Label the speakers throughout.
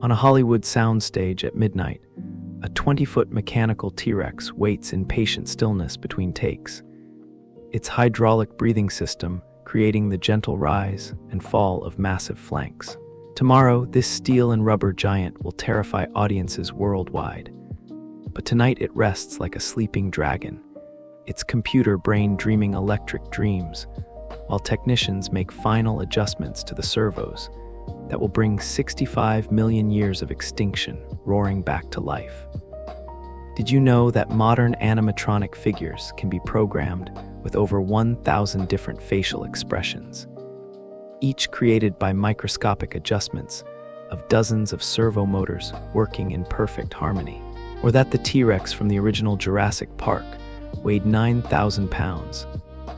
Speaker 1: On a Hollywood soundstage at midnight, a 20-foot mechanical T-Rex waits in patient stillness between takes, its hydraulic breathing system creating the gentle rise and fall of massive flanks. Tomorrow, this steel and rubber giant will terrify audiences worldwide. But tonight it rests like a sleeping dragon, its computer brain dreaming electric dreams, while technicians make final adjustments to the servos that will bring 65 million years of extinction roaring back to life. Did you know that modern animatronic figures can be programmed with over 1,000 different facial expressions, each created by microscopic adjustments of dozens of servo motors working in perfect harmony? Or that the T-Rex from the original Jurassic Park weighed 9,000 pounds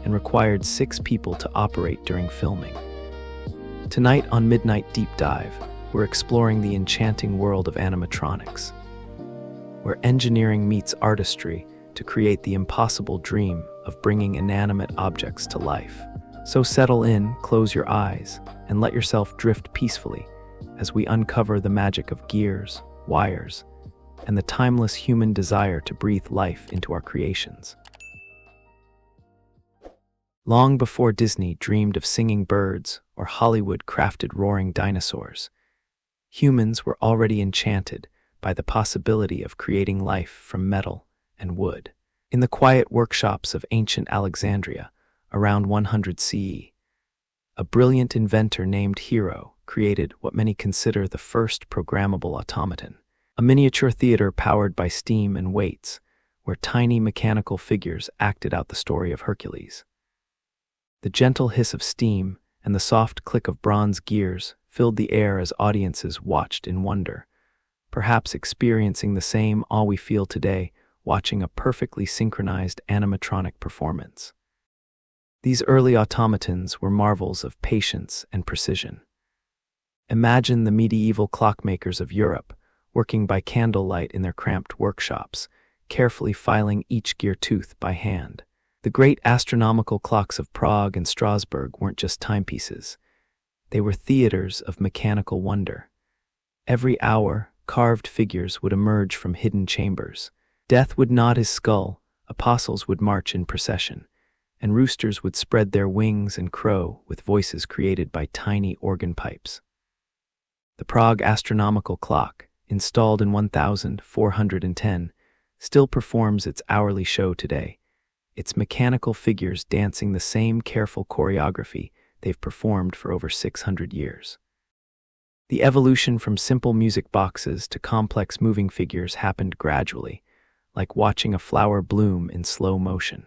Speaker 1: and required 6 people to operate during filming? Tonight on Midnight Deep Dive, we're exploring the enchanting world of animatronics, where engineering meets artistry to create the impossible dream of bringing inanimate objects to life. So settle in, close your eyes, and let yourself drift peacefully as we uncover the magic of gears, wires, and the timeless human desire to breathe life into our creations. Long before Disney dreamed of singing birds or Hollywood crafted roaring dinosaurs, humans were already enchanted by the possibility of creating life from metal and wood. In the quiet workshops of ancient Alexandria, around 100 CE, a brilliant inventor named Hero created what many consider the first programmable automaton, a miniature theater powered by steam and weights, where tiny mechanical figures acted out the story of Hercules. The gentle hiss of steam and the soft click of bronze gears filled the air as audiences watched in wonder, perhaps experiencing the same awe we feel today watching a perfectly synchronized animatronic performance. These early automatons were marvels of patience and precision. Imagine the medieval clockmakers of Europe working by candlelight in their cramped workshops, carefully filing each gear tooth by hand. The great astronomical clocks of Prague and Strasbourg weren't just timepieces. They were theaters of mechanical wonder. Every hour, carved figures would emerge from hidden chambers. Death would nod his skull, apostles would march in procession, and roosters would spread their wings and crow with voices created by tiny organ pipes. The Prague astronomical clock, installed in 1410, still performs its hourly show today, its mechanical figures dancing the same careful choreography they've performed for over 600 years. The evolution from simple music boxes to complex moving figures happened gradually, like watching a flower bloom in slow motion.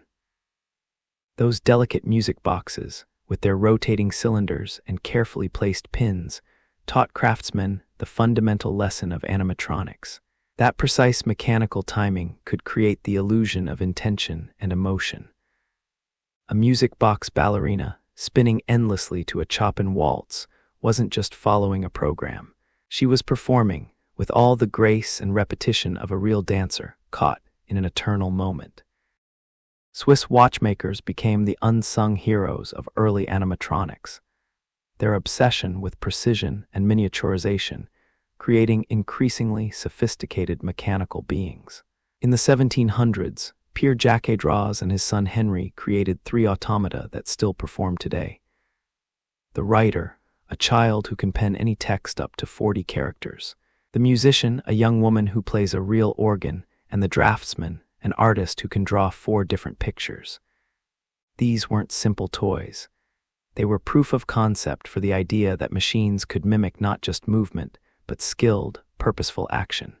Speaker 1: Those delicate music boxes, with their rotating cylinders and carefully placed pins, taught craftsmen the fundamental lesson of animatronics. That precise mechanical timing could create the illusion of intention and emotion. A music box ballerina, spinning endlessly to a Chopin waltz, wasn't just following a program. She was performing, with all the grace and repetition of a real dancer, caught in an eternal moment. Swiss watchmakers became the unsung heroes of early animatronics. Their obsession with precision and miniaturization, creating increasingly sophisticated mechanical beings. In the 1700s, Pierre Jacques Draws and his son Henry created 3 automata that still perform today. The writer, a child who can pen any text up to 40 characters. The musician, a young woman who plays a real organ, and the draftsman, an artist who can draw 4 different pictures. These weren't simple toys. They were proof of concept for the idea that machines could mimic not just movement, but skilled, purposeful action.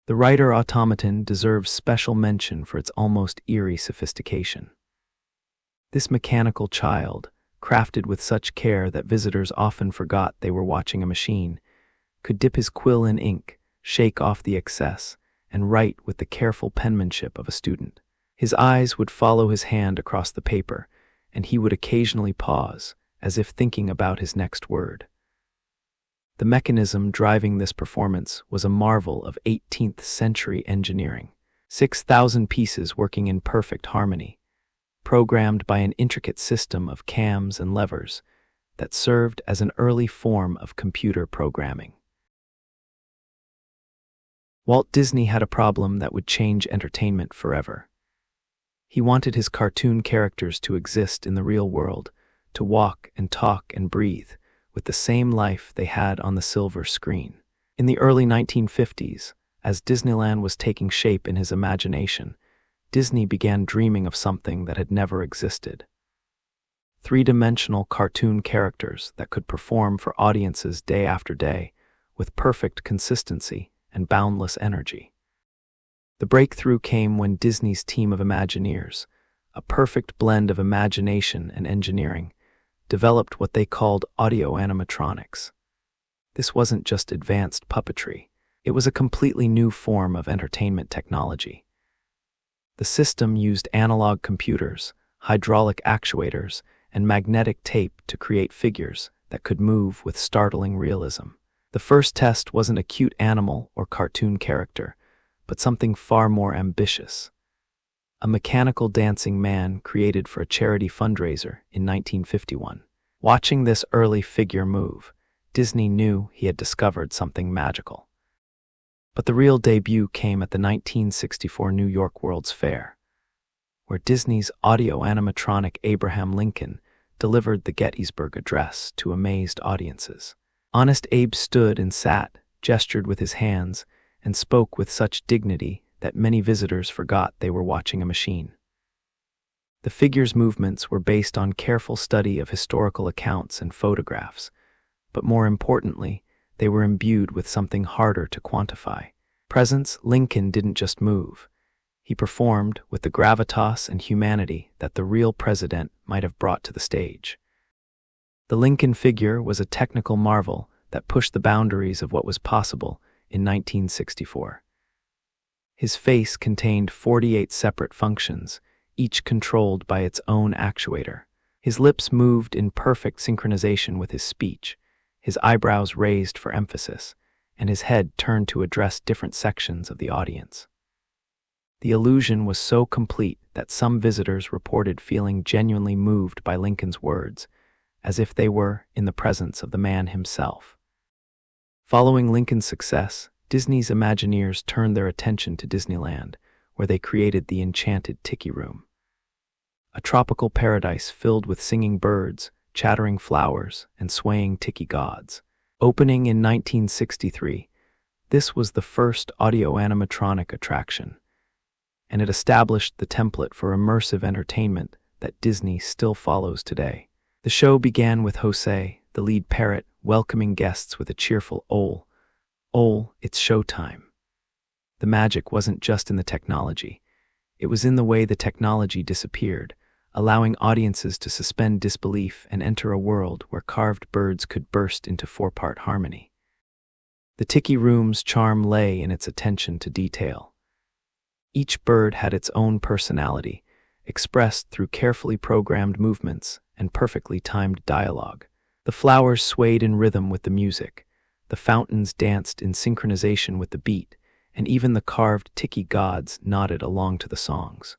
Speaker 1: The Writer automaton deserves special mention for its almost eerie sophistication. This mechanical child, crafted with such care that visitors often forgot they were watching a machine, could dip his quill in ink, shake off the excess, and write with the careful penmanship of a student. His eyes would follow his hand across the paper, and he would occasionally pause, as if thinking about his next word. The mechanism driving this performance was a marvel of 18th century engineering. 6,000 pieces working in perfect harmony, programmed by an intricate system of cams and levers that served as an early form of computer programming. Walt Disney had a problem that would change entertainment forever. He wanted his cartoon characters to exist in the real world, to walk and talk and breathe with the same life they had on the silver screen. In the early 1950s, as Disneyland was taking shape in his imagination, Disney began dreaming of something that had never existed. Three-dimensional cartoon characters that could perform for audiences day after day with perfect consistency and boundless energy. The breakthrough came when Disney's team of Imagineers, a perfect blend of imagination and engineering, developed what they called Audio-Animatronics. This wasn't just advanced puppetry, it was a completely new form of entertainment technology. The system used analog computers, hydraulic actuators, and magnetic tape to create figures that could move with startling realism. The first test wasn't a cute animal or cartoon character, but something far more ambitious. A mechanical dancing man created for a charity fundraiser in 1951. Watching this early figure move, Disney knew he had discovered something magical. But the real debut came at the 1964 New York World's Fair, where Disney's audio-animatronic Abraham Lincoln delivered the Gettysburg Address to amazed audiences. Honest Abe stood and sat, gestured with his hands, and spoke with such dignity that many visitors forgot they were watching a machine. The figure's movements were based on careful study of historical accounts and photographs, but more importantly, they were imbued with something harder to quantify. Presence, Lincoln didn't just move. He performed with the gravitas and humanity that the real president might have brought to the stage. The Lincoln figure was a technical marvel that pushed the boundaries of what was possible in 1964. His face contained 48 separate functions, each controlled by its own actuator. His lips moved in perfect synchronization with his speech, his eyebrows raised for emphasis, and his head turned to address different sections of the audience. The illusion was so complete that some visitors reported feeling genuinely moved by Lincoln's words, as if they were in the presence of the man himself. Following Lincoln's success, Disney's Imagineers turned their attention to Disneyland, where they created the enchanted Tiki Room. A tropical paradise filled with singing birds, chattering flowers, and swaying tiki gods. Opening in 1963, this was the first audio-animatronic attraction, and it established the template for immersive entertainment that Disney still follows today. The show began with Jose, the lead parrot, welcoming guests with a cheerful "Ole, Ole, it's showtime." The magic wasn't just in the technology. It was in the way the technology disappeared, allowing audiences to suspend disbelief and enter a world where carved birds could burst into four-part harmony. The Tiki Room's charm lay in its attention to detail. Each bird had its own personality, expressed through carefully programmed movements and perfectly timed dialogue. The flowers swayed in rhythm with the music, the fountains danced in synchronization with the beat, and even the carved tiki gods nodded along to the songs.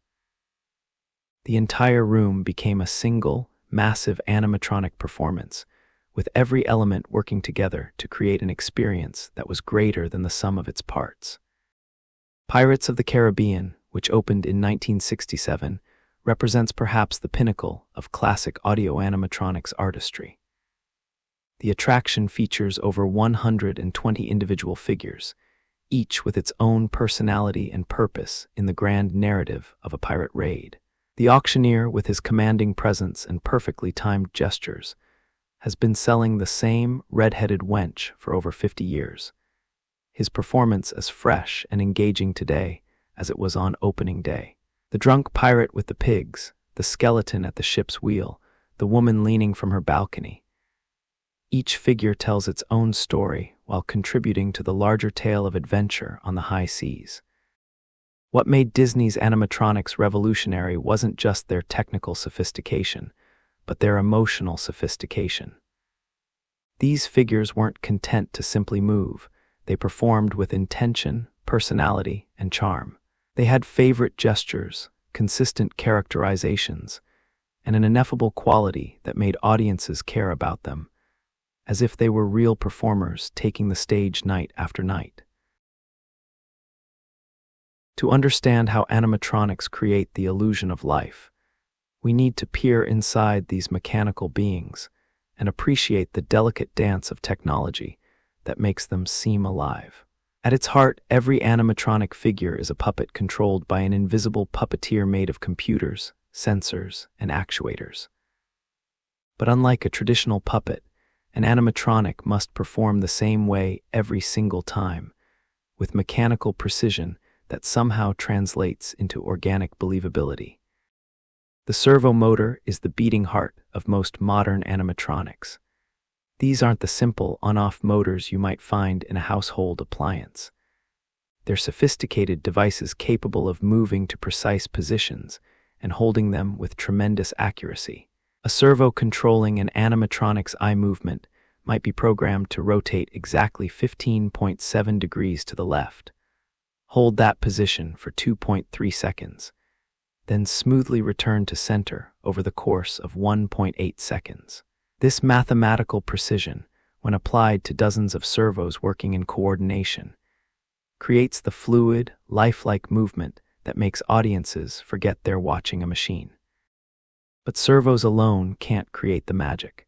Speaker 1: The entire room became a single, massive animatronic performance, with every element working together to create an experience that was greater than the sum of its parts. Pirates of the Caribbean, which opened in 1967, represents perhaps the pinnacle of classic audio-animatronics artistry. The attraction features over 120 individual figures, each with its own personality and purpose in the grand narrative of a pirate raid. The auctioneer, with his commanding presence and perfectly timed gestures, has been selling the same red-headed wench for over 50 years. His performance as fresh and engaging today as it was on opening day. The drunk pirate with the pigs, the skeleton at the ship's wheel, the woman leaning from her balcony. Each figure tells its own story while contributing to the larger tale of adventure on the high seas. What made Disney's animatronics revolutionary wasn't just their technical sophistication, but their emotional sophistication. These figures weren't content to simply move. They performed with intention, personality, and charm. They had favorite gestures, consistent characterizations, and an ineffable quality that made audiences care about them, as if they were real performers taking the stage night after night. To understand how animatronics create the illusion of life, we need to peer inside these mechanical beings and appreciate the delicate dance of technology that makes them seem alive. At its heart, every animatronic figure is a puppet controlled by an invisible puppeteer made of computers, sensors, and actuators. But unlike a traditional puppet, an animatronic must perform the same way every single time, with mechanical precision that somehow translates into organic believability. The servo motor is the beating heart of most modern animatronics. These aren't the simple on-off motors you might find in a household appliance. They're sophisticated devices capable of moving to precise positions and holding them with tremendous accuracy. A servo controlling an animatronic's eye movement might be programmed to rotate exactly 15.7 degrees to the left. Hold that position for 2.3 seconds, then smoothly return to center over the course of 1.8 seconds. This mathematical precision, when applied to dozens of servos working in coordination, creates the fluid, lifelike movement that makes audiences forget they're watching a machine. But servos alone can't create the magic.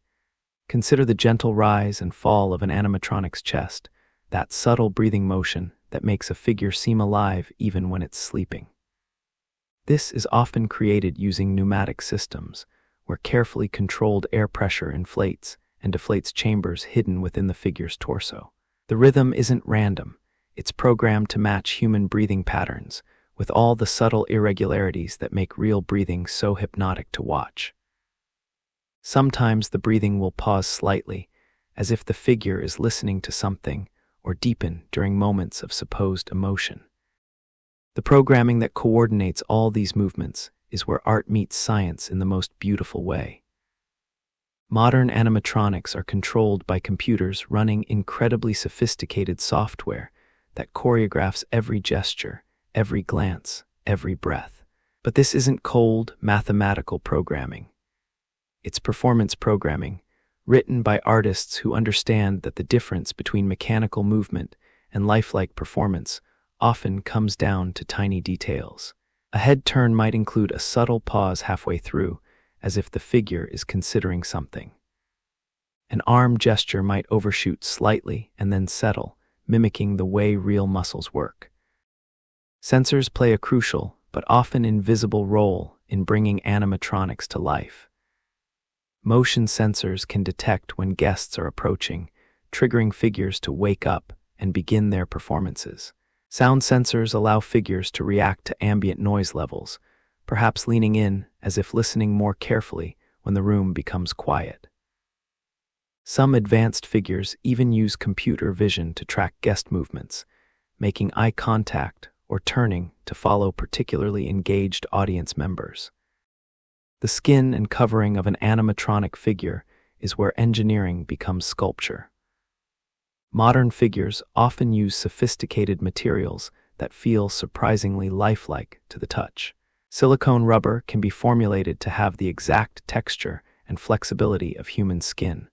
Speaker 1: Consider the gentle rise and fall of an animatronic's chest, that subtle breathing motion that makes a figure seem alive even when it's sleeping. This is often created using pneumatic systems, where carefully controlled air pressure inflates and deflates chambers hidden within the figure's torso. The rhythm isn't random. It's programmed to match human breathing patterns, with all the subtle irregularities that make real breathing so hypnotic to watch. Sometimes the breathing will pause slightly, as if the figure is listening to something, or deepen during moments of supposed emotion. The programming that coordinates all these movements is where art meets science in the most beautiful way. Modern animatronics are controlled by computers running incredibly sophisticated software that choreographs every gesture, every glance, every breath. But this isn't cold, mathematical programming. It's performance programming, written by artists who understand that the difference between mechanical movement and lifelike performance often comes down to tiny details. A head turn might include a subtle pause halfway through, as if the figure is considering something. An arm gesture might overshoot slightly and then settle, mimicking the way real muscles work. Sensors play a crucial, but often invisible role in bringing animatronics to life. Motion sensors can detect when guests are approaching, triggering figures to wake up and begin their performances. Sound sensors allow figures to react to ambient noise levels, perhaps leaning in as if listening more carefully when the room becomes quiet. Some advanced figures even use computer vision to track guest movements, making eye contact or turning to follow particularly engaged audience members. The skin and covering of an animatronic figure is where engineering becomes sculpture. Modern figures often use sophisticated materials that feel surprisingly lifelike to the touch. Silicone rubber can be formulated to have the exact texture and flexibility of human skin,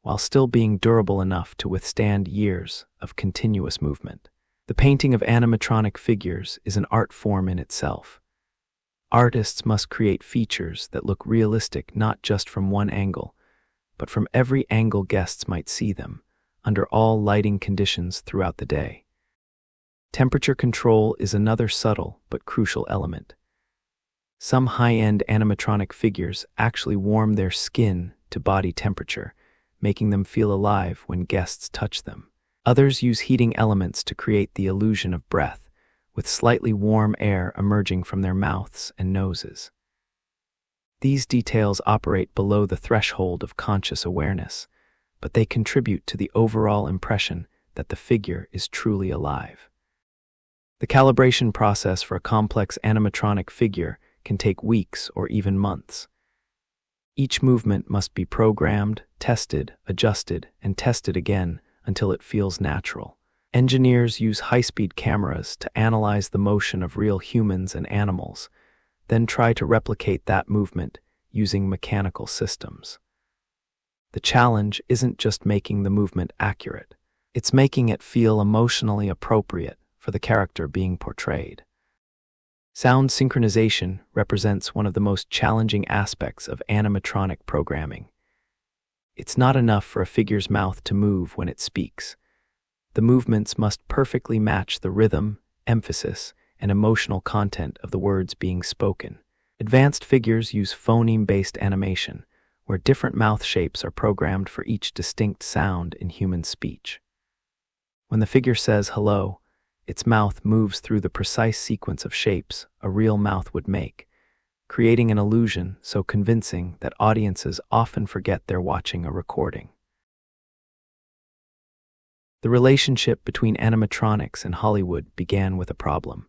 Speaker 1: while still being durable enough to withstand years of continuous movement. The painting of animatronic figures is an art form in itself. Artists must create features that look realistic not just from one angle, but from every angle guests might see them, under all lighting conditions throughout the day. Temperature control is another subtle but crucial element. Some high-end animatronic figures actually warm their skin to body temperature, making them feel alive when guests touch them. Others use heating elements to create the illusion of breath, with slightly warm air emerging from their mouths and noses. These details operate below the threshold of conscious awareness, but they contribute to the overall impression that the figure is truly alive. The calibration process for a complex animatronic figure can take weeks or even months. Each movement must be programmed, tested, adjusted, and tested again until it feels natural. Engineers use high-speed cameras to analyze the motion of real humans and animals, then try to replicate that movement using mechanical systems. The challenge isn't just making the movement accurate, it's making it feel emotionally appropriate for for the character being portrayed. Sound synchronization represents one of the most challenging aspects of animatronic programming. It's not enough for a figure's mouth to move when it speaks. The movements must perfectly match the rhythm, emphasis, and emotional content of the words being spoken. Advanced figures use phoneme-based animation, where different mouth shapes are programmed for each distinct sound in human speech. When the figure says hello, its mouth moves through the precise sequence of shapes a real mouth would make, creating an illusion so convincing that audiences often forget they're watching a recording. The relationship between animatronics and Hollywood began with a problem.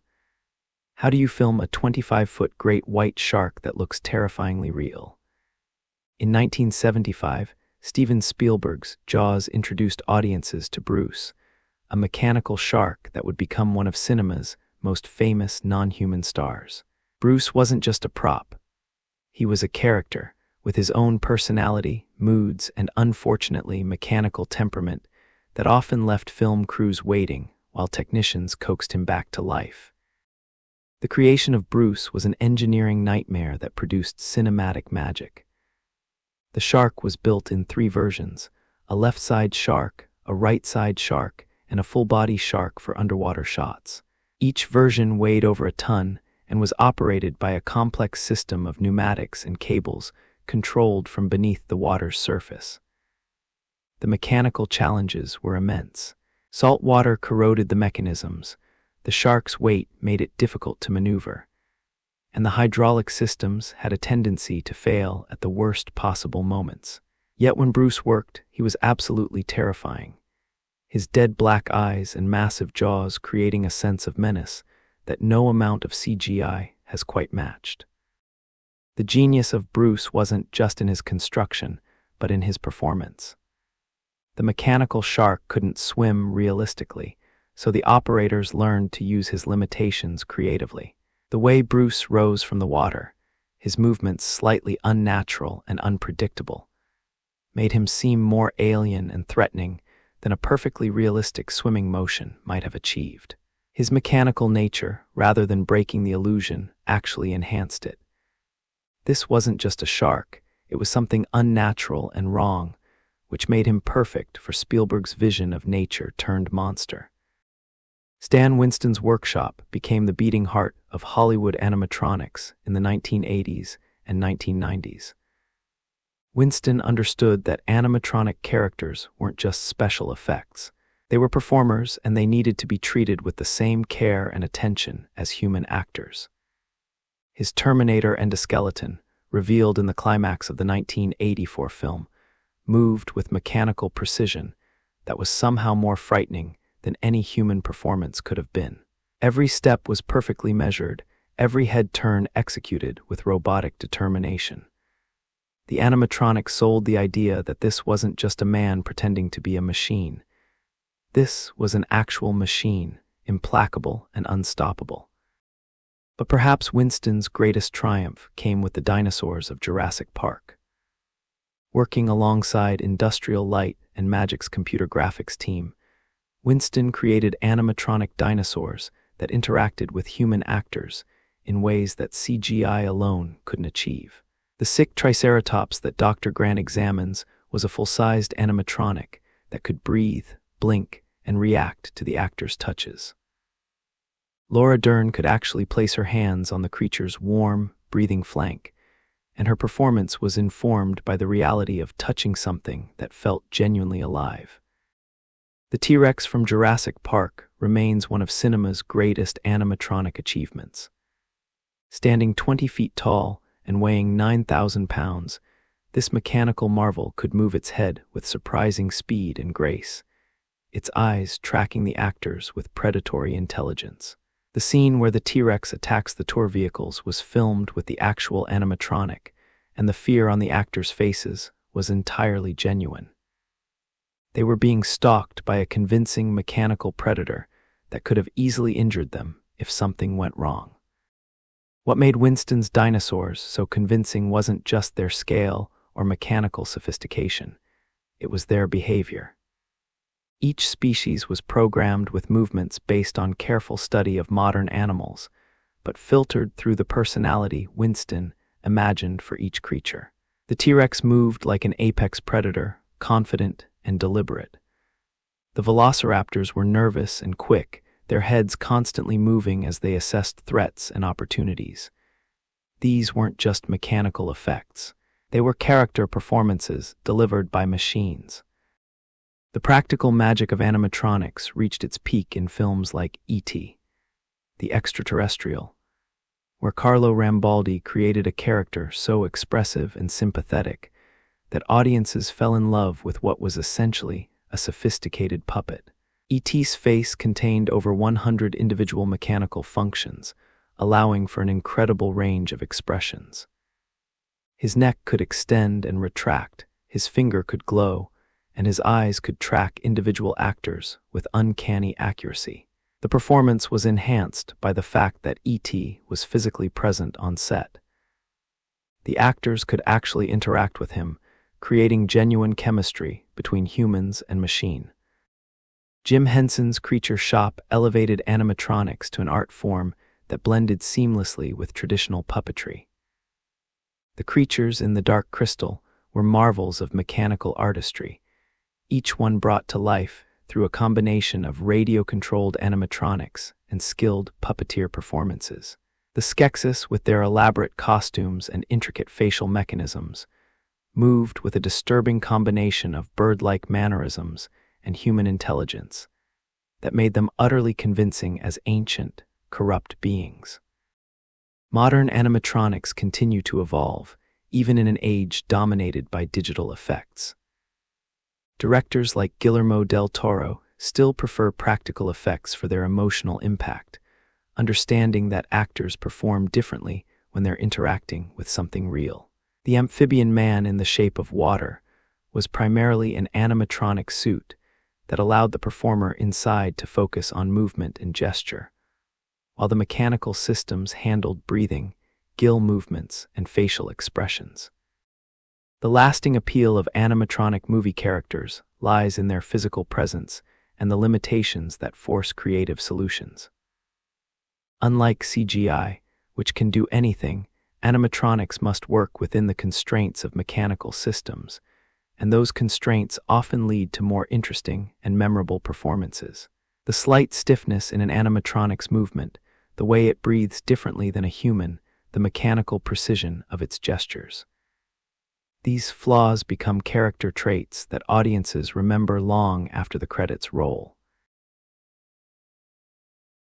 Speaker 1: How do you film a 25-foot great white shark that looks terrifyingly real? In 1975, Steven Spielberg's Jaws introduced audiences to Bruce, a mechanical shark that would become one of cinema's most famous non-human stars. Bruce wasn't just a prop. He was a character, with his own personality, moods, and unfortunately mechanical temperament that often left film crews waiting while technicians coaxed him back to life. The creation of Bruce was an engineering nightmare that produced cinematic magic. The shark was built in 3 versions: a left-side shark, a right-side shark, and a full-body shark for underwater shots. Each version weighed over a ton and was operated by a complex system of pneumatics and cables controlled from beneath the water's surface. The mechanical challenges were immense. Salt water corroded the mechanisms, the shark's weight made it difficult to maneuver, and the hydraulic systems had a tendency to fail at the worst possible moments. Yet when Bruce worked, he was absolutely terrifying, his dead black eyes and massive jaws creating a sense of menace that no amount of CGI has quite matched. The genius of Bruce wasn't just in his construction, but in his performance. The mechanical shark couldn't swim realistically, so the operators learned to use his limitations creatively. The way Bruce rose from the water, his movements slightly unnatural and unpredictable, made him seem more alien and threatening than a perfectly realistic swimming motion might have achieved. His mechanical nature, rather than breaking the illusion, actually enhanced it. This wasn't just a shark, it was something unnatural and wrong, which made him perfect for Spielberg's vision of nature turned monster. Stan Winston's workshop became the beating heart of Hollywood animatronics in the 1980s and 1990s. Winston understood that animatronic characters weren't just special effects. They were performers, and they needed to be treated with the same care and attention as human actors. His Terminator endoskeleton, revealed in the climax of the 1984 film, moved with mechanical precision that was somehow more frightening than any human performance could have been. Every step was perfectly measured, every head turn executed with robotic determination. The animatronic sold the idea that this wasn't just a man pretending to be a machine. This was an actual machine, implacable and unstoppable. But perhaps Winston's greatest triumph came with the dinosaurs of Jurassic Park. Working alongside Industrial Light and Magic's computer graphics team, Winston created animatronic dinosaurs that interacted with human actors in ways that CGI alone couldn't achieve. The sick Triceratops that Dr. Grant examines was a full-sized animatronic that could breathe, blink, and react to the actor's touches. Laura Dern could actually place her hands on the creature's warm, breathing flank, and her performance was informed by the reality of touching something that felt genuinely alive. The T-Rex from Jurassic Park remains one of cinema's greatest animatronic achievements. Standing 20 feet tall and weighing 9,000 pounds, this mechanical marvel could move its head with surprising speed and grace, its eyes tracking the actors with predatory intelligence. The scene where the T-Rex attacks the tour vehicles was filmed with the actual animatronic, and the fear on the actors' faces was entirely genuine. They were being stalked by a convincing mechanical predator that could have easily injured them if something went wrong. What made Winston's dinosaurs so convincing wasn't just their scale or mechanical sophistication, it was their behavior. Each species was programmed with movements based on careful study of modern animals, but filtered through the personality Winston imagined for each creature. The T-Rex moved like an apex predator, confident and deliberate. The velociraptors were nervous and quick, their heads constantly moving as they assessed threats and opportunities. These weren't just mechanical effects. They were character performances delivered by machines. The practical magic of animatronics reached its peak in films like E.T., The Extraterrestrial, where Carlo Rambaldi created a character so expressive and sympathetic that audiences fell in love with what was essentially a sophisticated puppet. E.T.'s face contained over 100 individual mechanical functions, allowing for an incredible range of expressions. His neck could extend and retract, his finger could glow, and his eyes could track individual actors with uncanny accuracy. The performance was enhanced by the fact that E.T. was physically present on set. The actors could actually interact with him, creating genuine chemistry between humans and machine. Jim Henson's Creature Shop elevated animatronics to an art form that blended seamlessly with traditional puppetry. The creatures in the Dark Crystal were marvels of mechanical artistry, each one brought to life through a combination of radio-controlled animatronics and skilled puppeteer performances. The Skeksis, with their elaborate costumes and intricate facial mechanisms, moved with a disturbing combination of bird-like mannerisms and human intelligence that made them utterly convincing as ancient, corrupt beings. Modern animatronics continue to evolve, even in an age dominated by digital effects. Directors like Guillermo del Toro still prefer practical effects for their emotional impact, understanding that actors perform differently when they're interacting with something real. The amphibian man in the shape of water was primarily an animatronic suit that allowed the performer inside to focus on movement and gesture, while the mechanical systems handled breathing, gill movements, and facial expressions. The lasting appeal of animatronic movie characters lies in their physical presence and the limitations that force creative solutions. Unlike CGI, which can do anything, animatronics must work within the constraints of mechanical systems, and those constraints often lead to more interesting and memorable performances. The slight stiffness in an animatronic's movement, the way it breathes differently than a human, the mechanical precision of its gestures. These flaws become character traits that audiences remember long after the credits roll.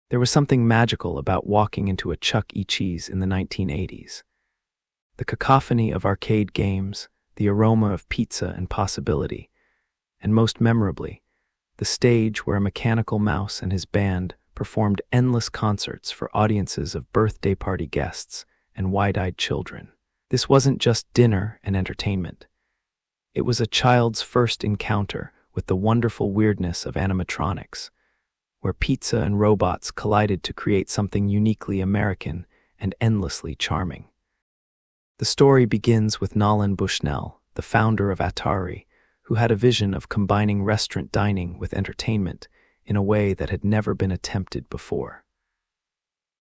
Speaker 1: There was something magical about walking into a Chuck E. Cheese in the 1980s. The cacophony of arcade games, the aroma of pizza and possibility, and most memorably, the stage where a mechanical mouse and his band performed endless concerts for audiences of birthday party guests and wide-eyed children. This wasn't just dinner and entertainment. It was a child's first encounter with the wonderful weirdness of animatronics, where pizza and robots collided to create something uniquely American and endlessly charming. The story begins with Nolan Bushnell, the founder of Atari, who had a vision of combining restaurant dining with entertainment in a way that had never been attempted before.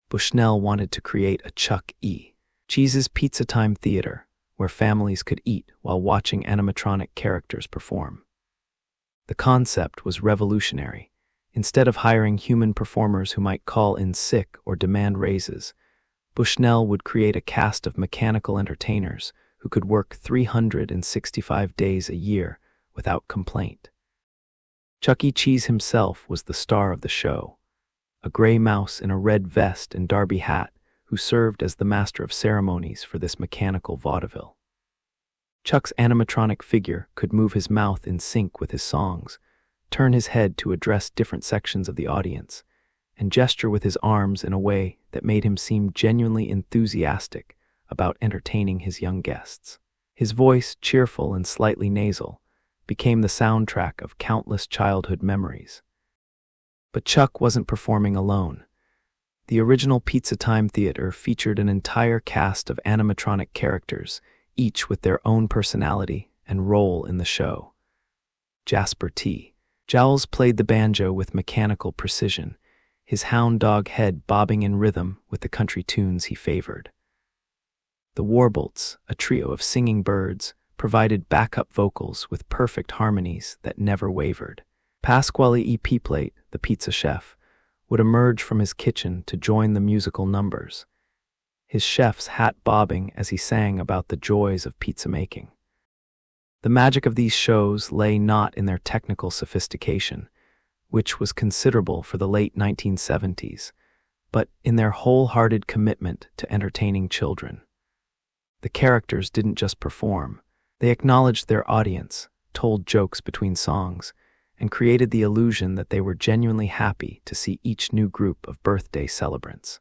Speaker 1: Bushnell wanted to create a Chuck E. Cheese's Pizza Time Theater, where families could eat while watching animatronic characters perform. The concept was revolutionary. Instead of hiring human performers who might call in sick or demand raises, Bushnell would create a cast of mechanical entertainers who could work 365 days a year without complaint. Chuck E. Cheese himself was the star of the show, a gray mouse in a red vest and derby hat who served as the master of ceremonies for this mechanical vaudeville. Chuck's animatronic figure could move his mouth in sync with his songs, turn his head to address different sections of the audience, and gesture with his arms in a way that made him seem genuinely enthusiastic about entertaining his young guests. His voice, cheerful and slightly nasal, became the soundtrack of countless childhood memories. But Chuck wasn't performing alone. The original Pizza Time Theater featured an entire cast of animatronic characters, each with their own personality and role in the show. Jasper T., Jowls played the banjo with mechanical precision, his hound dog head bobbing in rhythm with the country tunes he favored. The warbolts, a trio of singing birds, provided backup vocals with perfect harmonies that never wavered. Pasquale E. Plate, the pizza chef, would emerge from his kitchen to join the musical numbers, his chef's hat bobbing as he sang about the joys of pizza making. The magic of these shows lay not in their technical sophistication, which was considerable for the late 1970s, but in their wholehearted commitment to entertaining children. The characters didn't just perform, they acknowledged their audience, told jokes between songs, and created the illusion that they were genuinely happy to see each new group of birthday celebrants.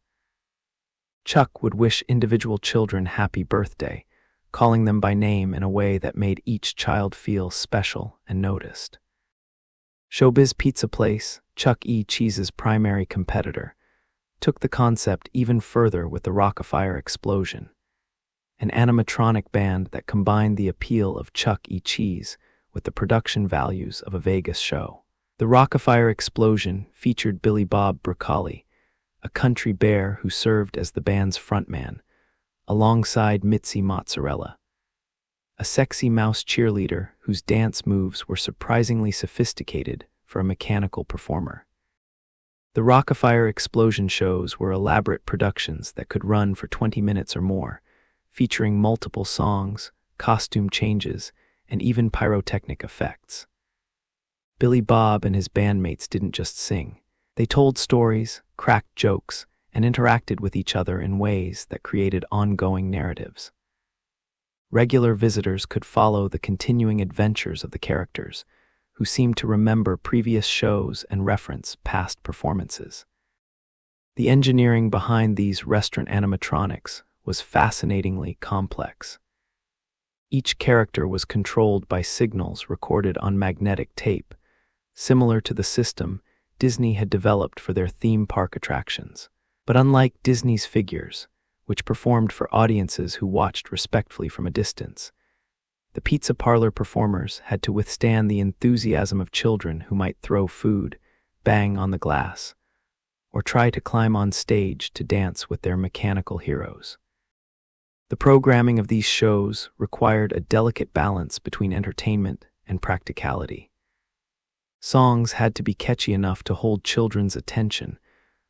Speaker 1: Chuck would wish individual children happy birthday, calling them by name in a way that made each child feel special and noticed. Showbiz Pizza Place, Chuck E. Cheese's primary competitor, took the concept even further with the Rockafire Explosion, an animatronic band that combined the appeal of Chuck E. Cheese with the production values of a Vegas show. The Rockafire Explosion featured Billy Bob Broccoli, a country bear who served as the band's frontman, alongside Mitzi Mozzarella, a sexy mouse cheerleader whose dance moves were surprisingly sophisticated for a mechanical performer. The Rockafire Explosion shows were elaborate productions that could run for 20 minutes or more, featuring multiple songs, costume changes, and even pyrotechnic effects. Billy Bob and his bandmates didn't just sing. They told stories, cracked jokes, and interacted with each other in ways that created ongoing narratives. Regular visitors could follow the continuing adventures of the characters, who seemed to remember previous shows and reference past performances. The engineering behind these restaurant animatronics was fascinatingly complex. Each character was controlled by signals recorded on magnetic tape, similar to the system Disney had developed for their theme park attractions. But unlike Disney's figures, which performed for audiences who watched respectfully from a distance, the Pizza Parlor performers had to withstand the enthusiasm of children who might throw food, bang on the glass, or try to climb on stage to dance with their mechanical heroes. The programming of these shows required a delicate balance between entertainment and practicality. Songs had to be catchy enough to hold children's attention,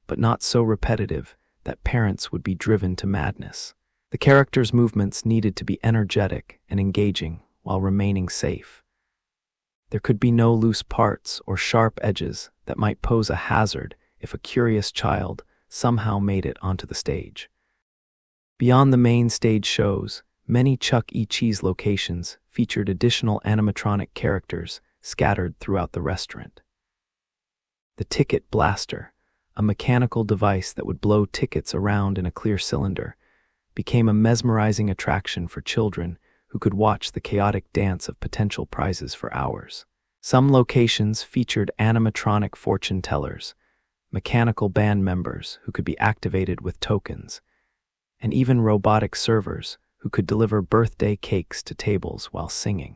Speaker 1: but not so repetitive that parents would be driven to madness. The characters' movements needed to be energetic and engaging while remaining safe. There could be no loose parts or sharp edges that might pose a hazard if a curious child somehow made it onto the stage. Beyond the main stage shows, many Chuck E. Cheese locations featured additional animatronic characters scattered throughout the restaurant. The Ticket Blaster, a mechanical device that would blow tickets around in a clear cylinder, became a mesmerizing attraction for children who could watch the chaotic dance of potential prizes for hours. Some locations featured animatronic fortune tellers, mechanical band members who could be activated with tokens, and even robotic servers who could deliver birthday cakes to tables while singing.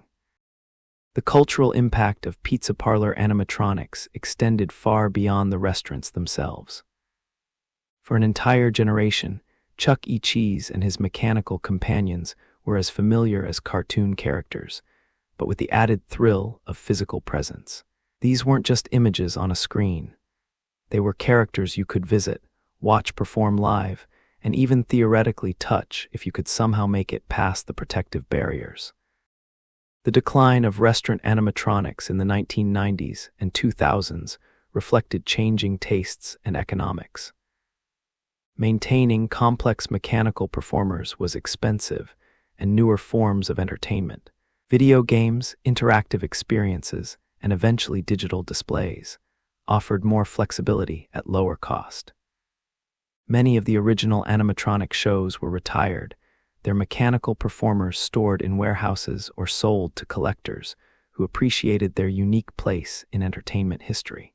Speaker 1: The cultural impact of Pizza Parlor animatronics extended far beyond the restaurants themselves. For an entire generation, Chuck E. Cheese and his mechanical companions were as familiar as cartoon characters, but with the added thrill of physical presence. These weren't just images on a screen. They were characters you could visit, watch perform live, and even theoretically touch if you could somehow make it past the protective barriers. The decline of restaurant animatronics in the 1990s and 2000s reflected changing tastes and economics. Maintaining complex mechanical performers was expensive, and newer forms of entertainment, video games, interactive experiences, and eventually digital displays, offered more flexibility at lower cost. Many of the original animatronic shows were retired, their mechanical performers stored in warehouses or sold to collectors who appreciated their unique place in entertainment history.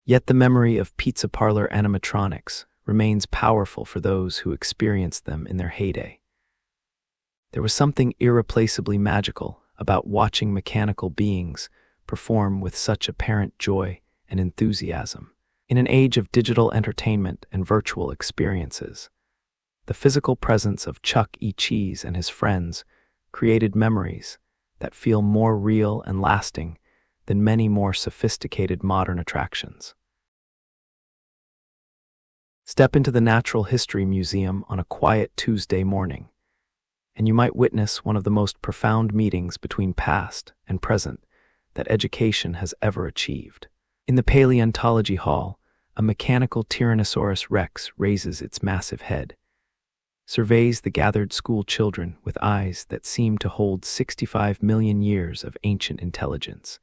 Speaker 1: Yet the memory of Pizza Parlor animatronics remains powerful for those who experienced them in their heyday. There was something irreplaceably magical about watching mechanical beings perform with such apparent joy and enthusiasm. In an age of digital entertainment and virtual experiences, the physical presence of Chuck E. Cheese and his friends created memories that feel more real and lasting than many more sophisticated modern attractions. Step into the Natural History Museum on a quiet Tuesday morning, and you might witness one of the most profound meetings between past and present that education has ever achieved. In the Paleontology Hall, a mechanical Tyrannosaurus rex raises its massive head, surveys the gathered school children with eyes that seem to hold 65 million years of ancient intelligence,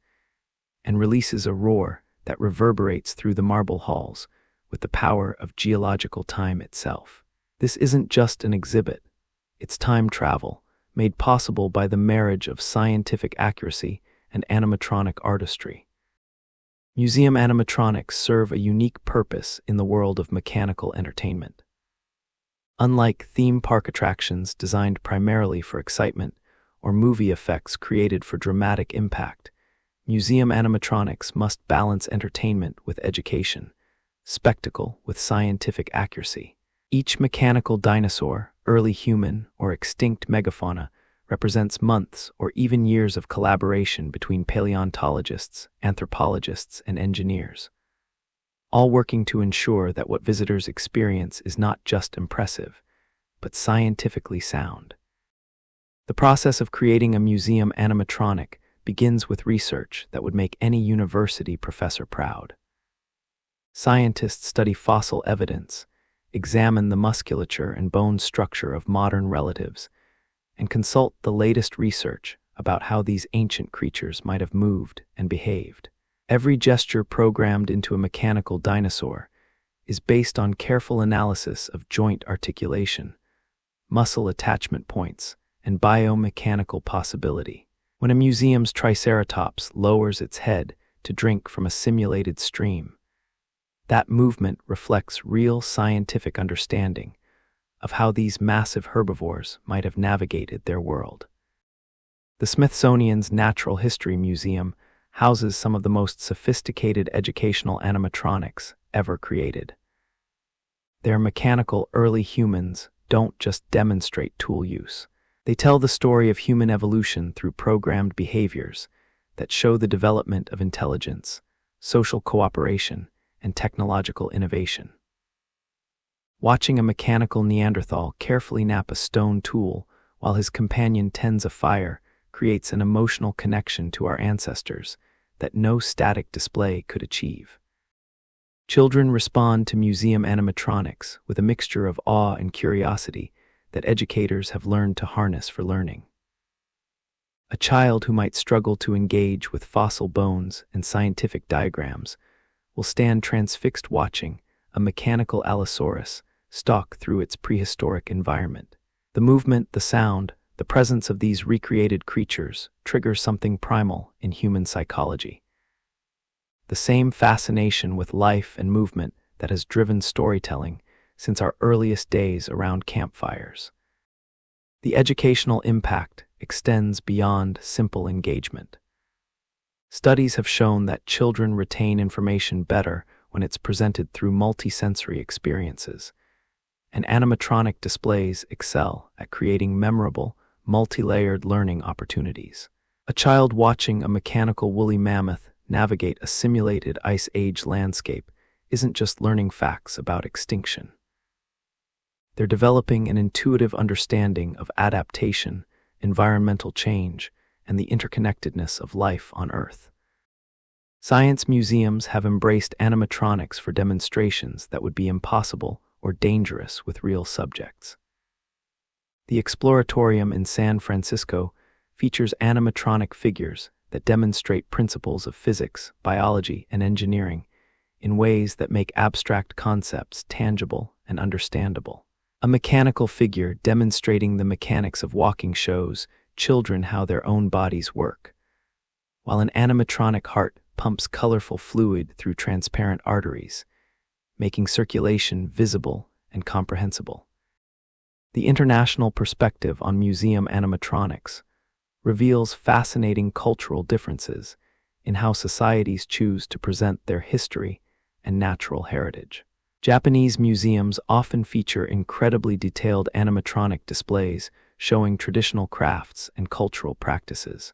Speaker 1: and releases a roar that reverberates through the marble halls with the power of geological time itself. This isn't just an exhibit, it's time travel, made possible by the marriage of scientific accuracy and animatronic artistry. Museum animatronics serve a unique purpose in the world of mechanical entertainment. Unlike theme park attractions designed primarily for excitement or movie effects created for dramatic impact, museum animatronics must balance entertainment with education, spectacle with scientific accuracy. Each mechanical dinosaur, early human, or extinct megafauna represents months or even years of collaboration between paleontologists, anthropologists, and engineers, all working to ensure that what visitors experience is not just impressive, but scientifically sound. The process of creating a museum animatronic begins with research that would make any university professor proud. Scientists study fossil evidence, examine the musculature and bone structure of modern relatives, and consult the latest research about how these ancient creatures might have moved and behaved. Every gesture programmed into a mechanical dinosaur is based on careful analysis of joint articulation, muscle attachment points, and biomechanical possibility. When a museum's Triceratops lowers its head to drink from a simulated stream, that movement reflects real scientific understanding of how these massive herbivores might have navigated their world. The Smithsonian's Natural History Museum houses some of the most sophisticated educational animatronics ever created. Their mechanical early humans don't just demonstrate tool use. They tell the story of human evolution through programmed behaviors that show the development of intelligence, social cooperation, and technological innovation. Watching a mechanical Neanderthal carefully nap a stone tool while his companion tends a fire creates an emotional connection to our ancestors that no static display could achieve. Children respond to museum animatronics with a mixture of awe and curiosity that educators have learned to harness for learning. A child who might struggle to engage with fossil bones and scientific diagrams will stand transfixed watching a mechanical Allosaurus stalk through its prehistoric environment. The movement, the sound, the presence of these recreated creatures triggers something primal in human psychology. The same fascination with life and movement that has driven storytelling since our earliest days around campfires. The educational impact extends beyond simple engagement. Studies have shown that children retain information better when it's presented through multisensory experiences, and animatronic displays excel at creating memorable, multi-layered learning opportunities. A child watching a mechanical woolly mammoth navigate a simulated Ice Age landscape isn't just learning facts about extinction. They're developing an intuitive understanding of adaptation, environmental change, and the interconnectedness of life on Earth. Science museums have embraced animatronics for demonstrations that would be impossible or dangerous with real subjects. The Exploratorium in San Francisco features animatronic figures that demonstrate principles of physics, biology, and engineering in ways that make abstract concepts tangible and understandable. A mechanical figure demonstrating the mechanics of walking shows children how their own bodies work, while an animatronic heart pumps colorful fluid through transparent arteries, making circulation visible and comprehensible. The international perspective on museum animatronics reveals fascinating cultural differences in how societies choose to present their history and natural heritage. Japanese museums often feature incredibly detailed animatronic displays showing traditional crafts and cultural practices,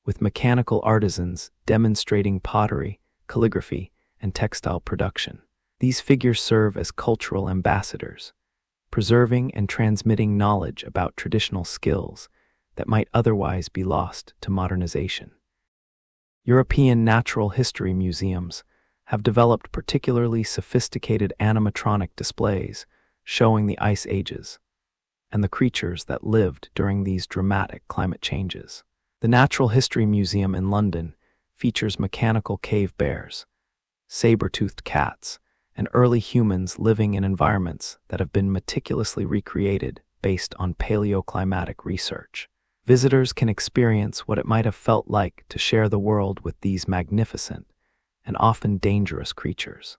Speaker 1: with mechanical artisans demonstrating pottery, calligraphy, and textile production. These figures serve as cultural ambassadors, preserving and transmitting knowledge about traditional skills that might otherwise be lost to modernization. European natural history museums have developed particularly sophisticated animatronic displays showing the ice ages and the creatures that lived during these dramatic climate changes. The Natural History Museum in London features mechanical cave bears, saber-toothed cats, and early humans living in environments that have been meticulously recreated based on paleoclimatic research. Visitors can experience what it might have felt like to share the world with these magnificent and often dangerous creatures.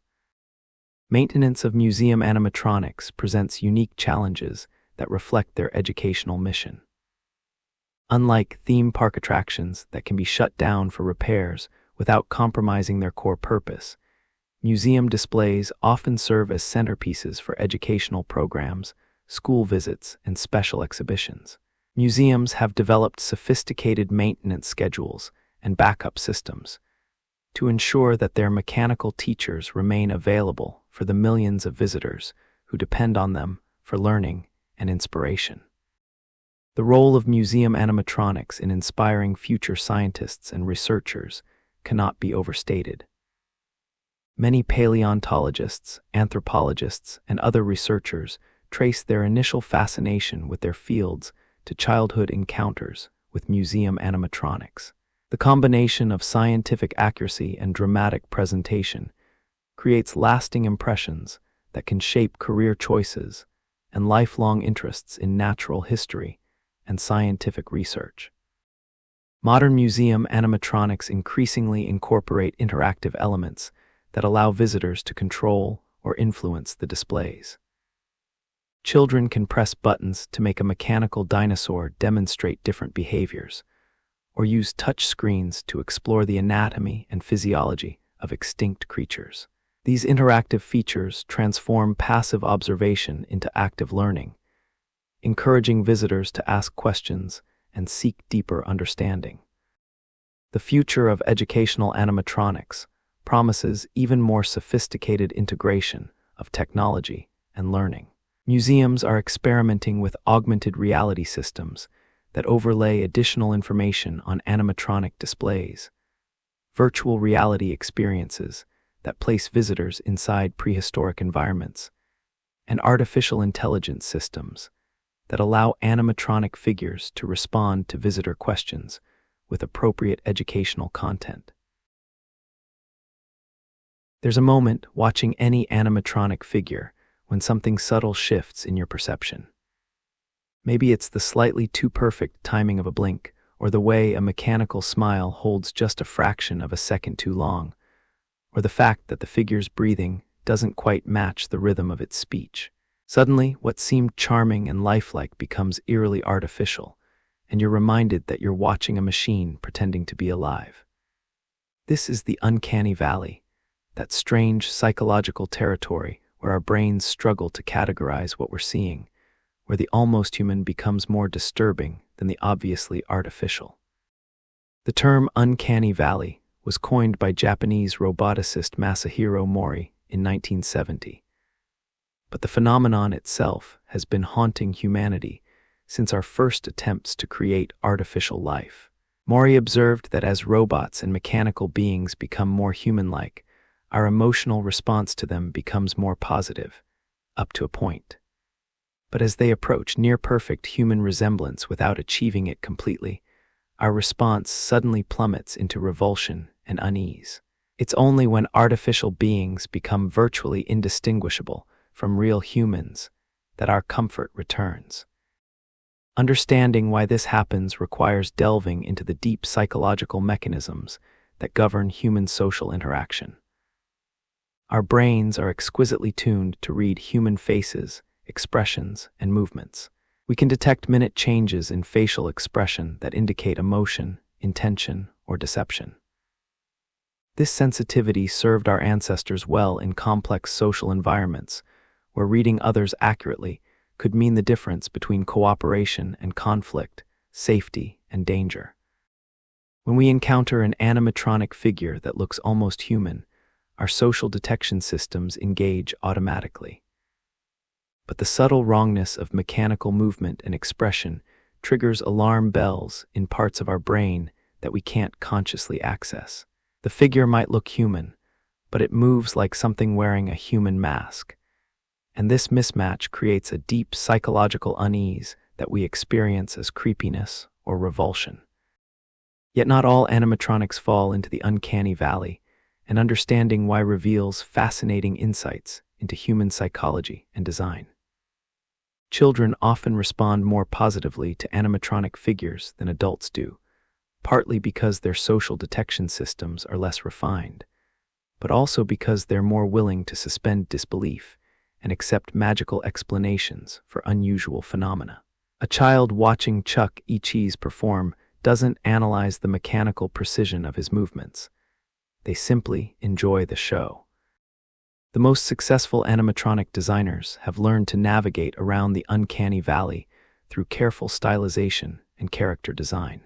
Speaker 1: Maintenance of museum animatronics presents unique challenges that reflect their educational mission. Unlike theme park attractions that can be shut down for repairs without compromising their core purpose, museum displays often serve as centerpieces for educational programs, school visits, and special exhibitions. Museums have developed sophisticated maintenance schedules and backup systems to ensure that their mechanical teachers remain available for the millions of visitors who depend on them for learning and inspiration. The role of museum animatronics in inspiring future scientists and researchers cannot be overstated. Many paleontologists, anthropologists, and other researchers trace their initial fascination with their fields to childhood encounters with museum animatronics. The combination of scientific accuracy and dramatic presentation creates lasting impressions that can shape career choices and lifelong interests in natural history and scientific research. Modern museum animatronics increasingly incorporate interactive elements that allow visitors to control or influence the displays. Children can press buttons to make a mechanical dinosaur demonstrate different behaviors, or use touch screens to explore the anatomy and physiology of extinct creatures. These interactive features transform passive observation into active learning, encouraging visitors to ask questions and seek deeper understanding. The future of educational animatronics promises even more sophisticated integration of technology and learning. Museums are experimenting with augmented reality systems that overlay additional information on animatronic displays, virtual reality experiences that place visitors inside prehistoric environments, and artificial intelligence systems that allow animatronic figures to respond to visitor questions with appropriate educational content. There's a moment watching any animatronic figure when something subtle shifts in your perception. Maybe it's the slightly too perfect timing of a blink, or the way a mechanical smile holds just a fraction of a second too long, or the fact that the figure's breathing doesn't quite match the rhythm of its speech. Suddenly, what seemed charming and lifelike becomes eerily artificial, and you're reminded that you're watching a machine pretending to be alive. This is the uncanny valley, that strange psychological territory where our brains struggle to categorize what we're seeing, where the almost human becomes more disturbing than the obviously artificial. The term uncanny valley was coined by Japanese roboticist Masahiro Mori in 1970. But the phenomenon itself has been haunting humanity since our first attempts to create artificial life. Mori observed that as robots and mechanical beings become more human-like, our emotional response to them becomes more positive, up to a point. But as they approach near-perfect human resemblance without achieving it completely, our response suddenly plummets into revulsion and unease. It's only when artificial beings become virtually indistinguishable from real humans that our comfort returns. Understanding why this happens requires delving into the deep psychological mechanisms that govern human social interaction. Our brains are exquisitely tuned to read human faces, expressions, and movements. We can detect minute changes in facial expression that indicate emotion, intention, or deception. This sensitivity served our ancestors well in complex social environments, where reading others accurately could mean the difference between cooperation and conflict, safety and danger. When we encounter an animatronic figure that looks almost human, our social detection systems engage automatically. But the subtle wrongness of mechanical movement and expression triggers alarm bells in parts of our brain that we can't consciously access. The figure might look human, but it moves like something wearing a human mask. And this mismatch creates a deep psychological unease that we experience as creepiness or revulsion. Yet not all animatronics fall into the uncanny valley, and understanding why reveals fascinating insights into human psychology and design. Children often respond more positively to animatronic figures than adults do, partly because their social detection systems are less refined, but also because they're more willing to suspend disbelief and accept magical explanations for unusual phenomena. A child watching Chuck E. Cheese perform doesn't analyze the mechanical precision of his movements. They simply enjoy the show. The most successful animatronic designers have learned to navigate around the uncanny valley through careful stylization and character design.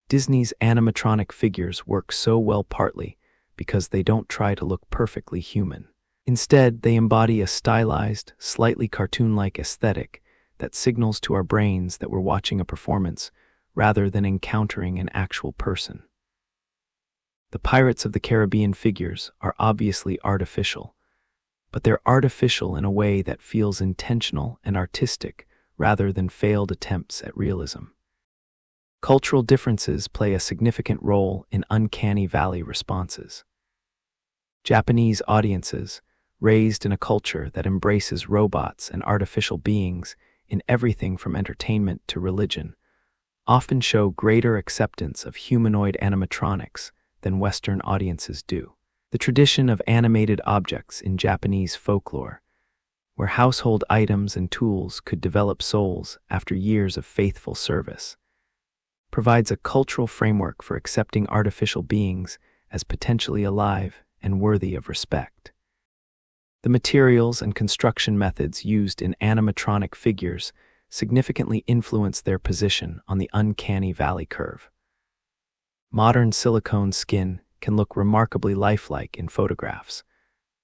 Speaker 1: Disney's animatronic figures work so well partly because they don't try to look perfectly human. Instead, they embody a stylized, slightly cartoon-like aesthetic that signals to our brains that we're watching a performance rather than encountering an actual person. The Pirates of the Caribbean figures are obviously artificial, but they're artificial in a way that feels intentional and artistic rather than failed attempts at realism. Cultural differences play a significant role in uncanny valley responses. Japanese audiences, raised in a culture that embraces robots and artificial beings in everything from entertainment to religion, often show greater acceptance of humanoid animatronics than Western audiences do. The tradition of animated objects in Japanese folklore, where household items and tools could develop souls after years of faithful service, provides a cultural framework for accepting artificial beings as potentially alive and worthy of respect. The materials and construction methods used in animatronic figures significantly influence their position on the uncanny valley curve. Modern silicone skin can look remarkably lifelike in photographs,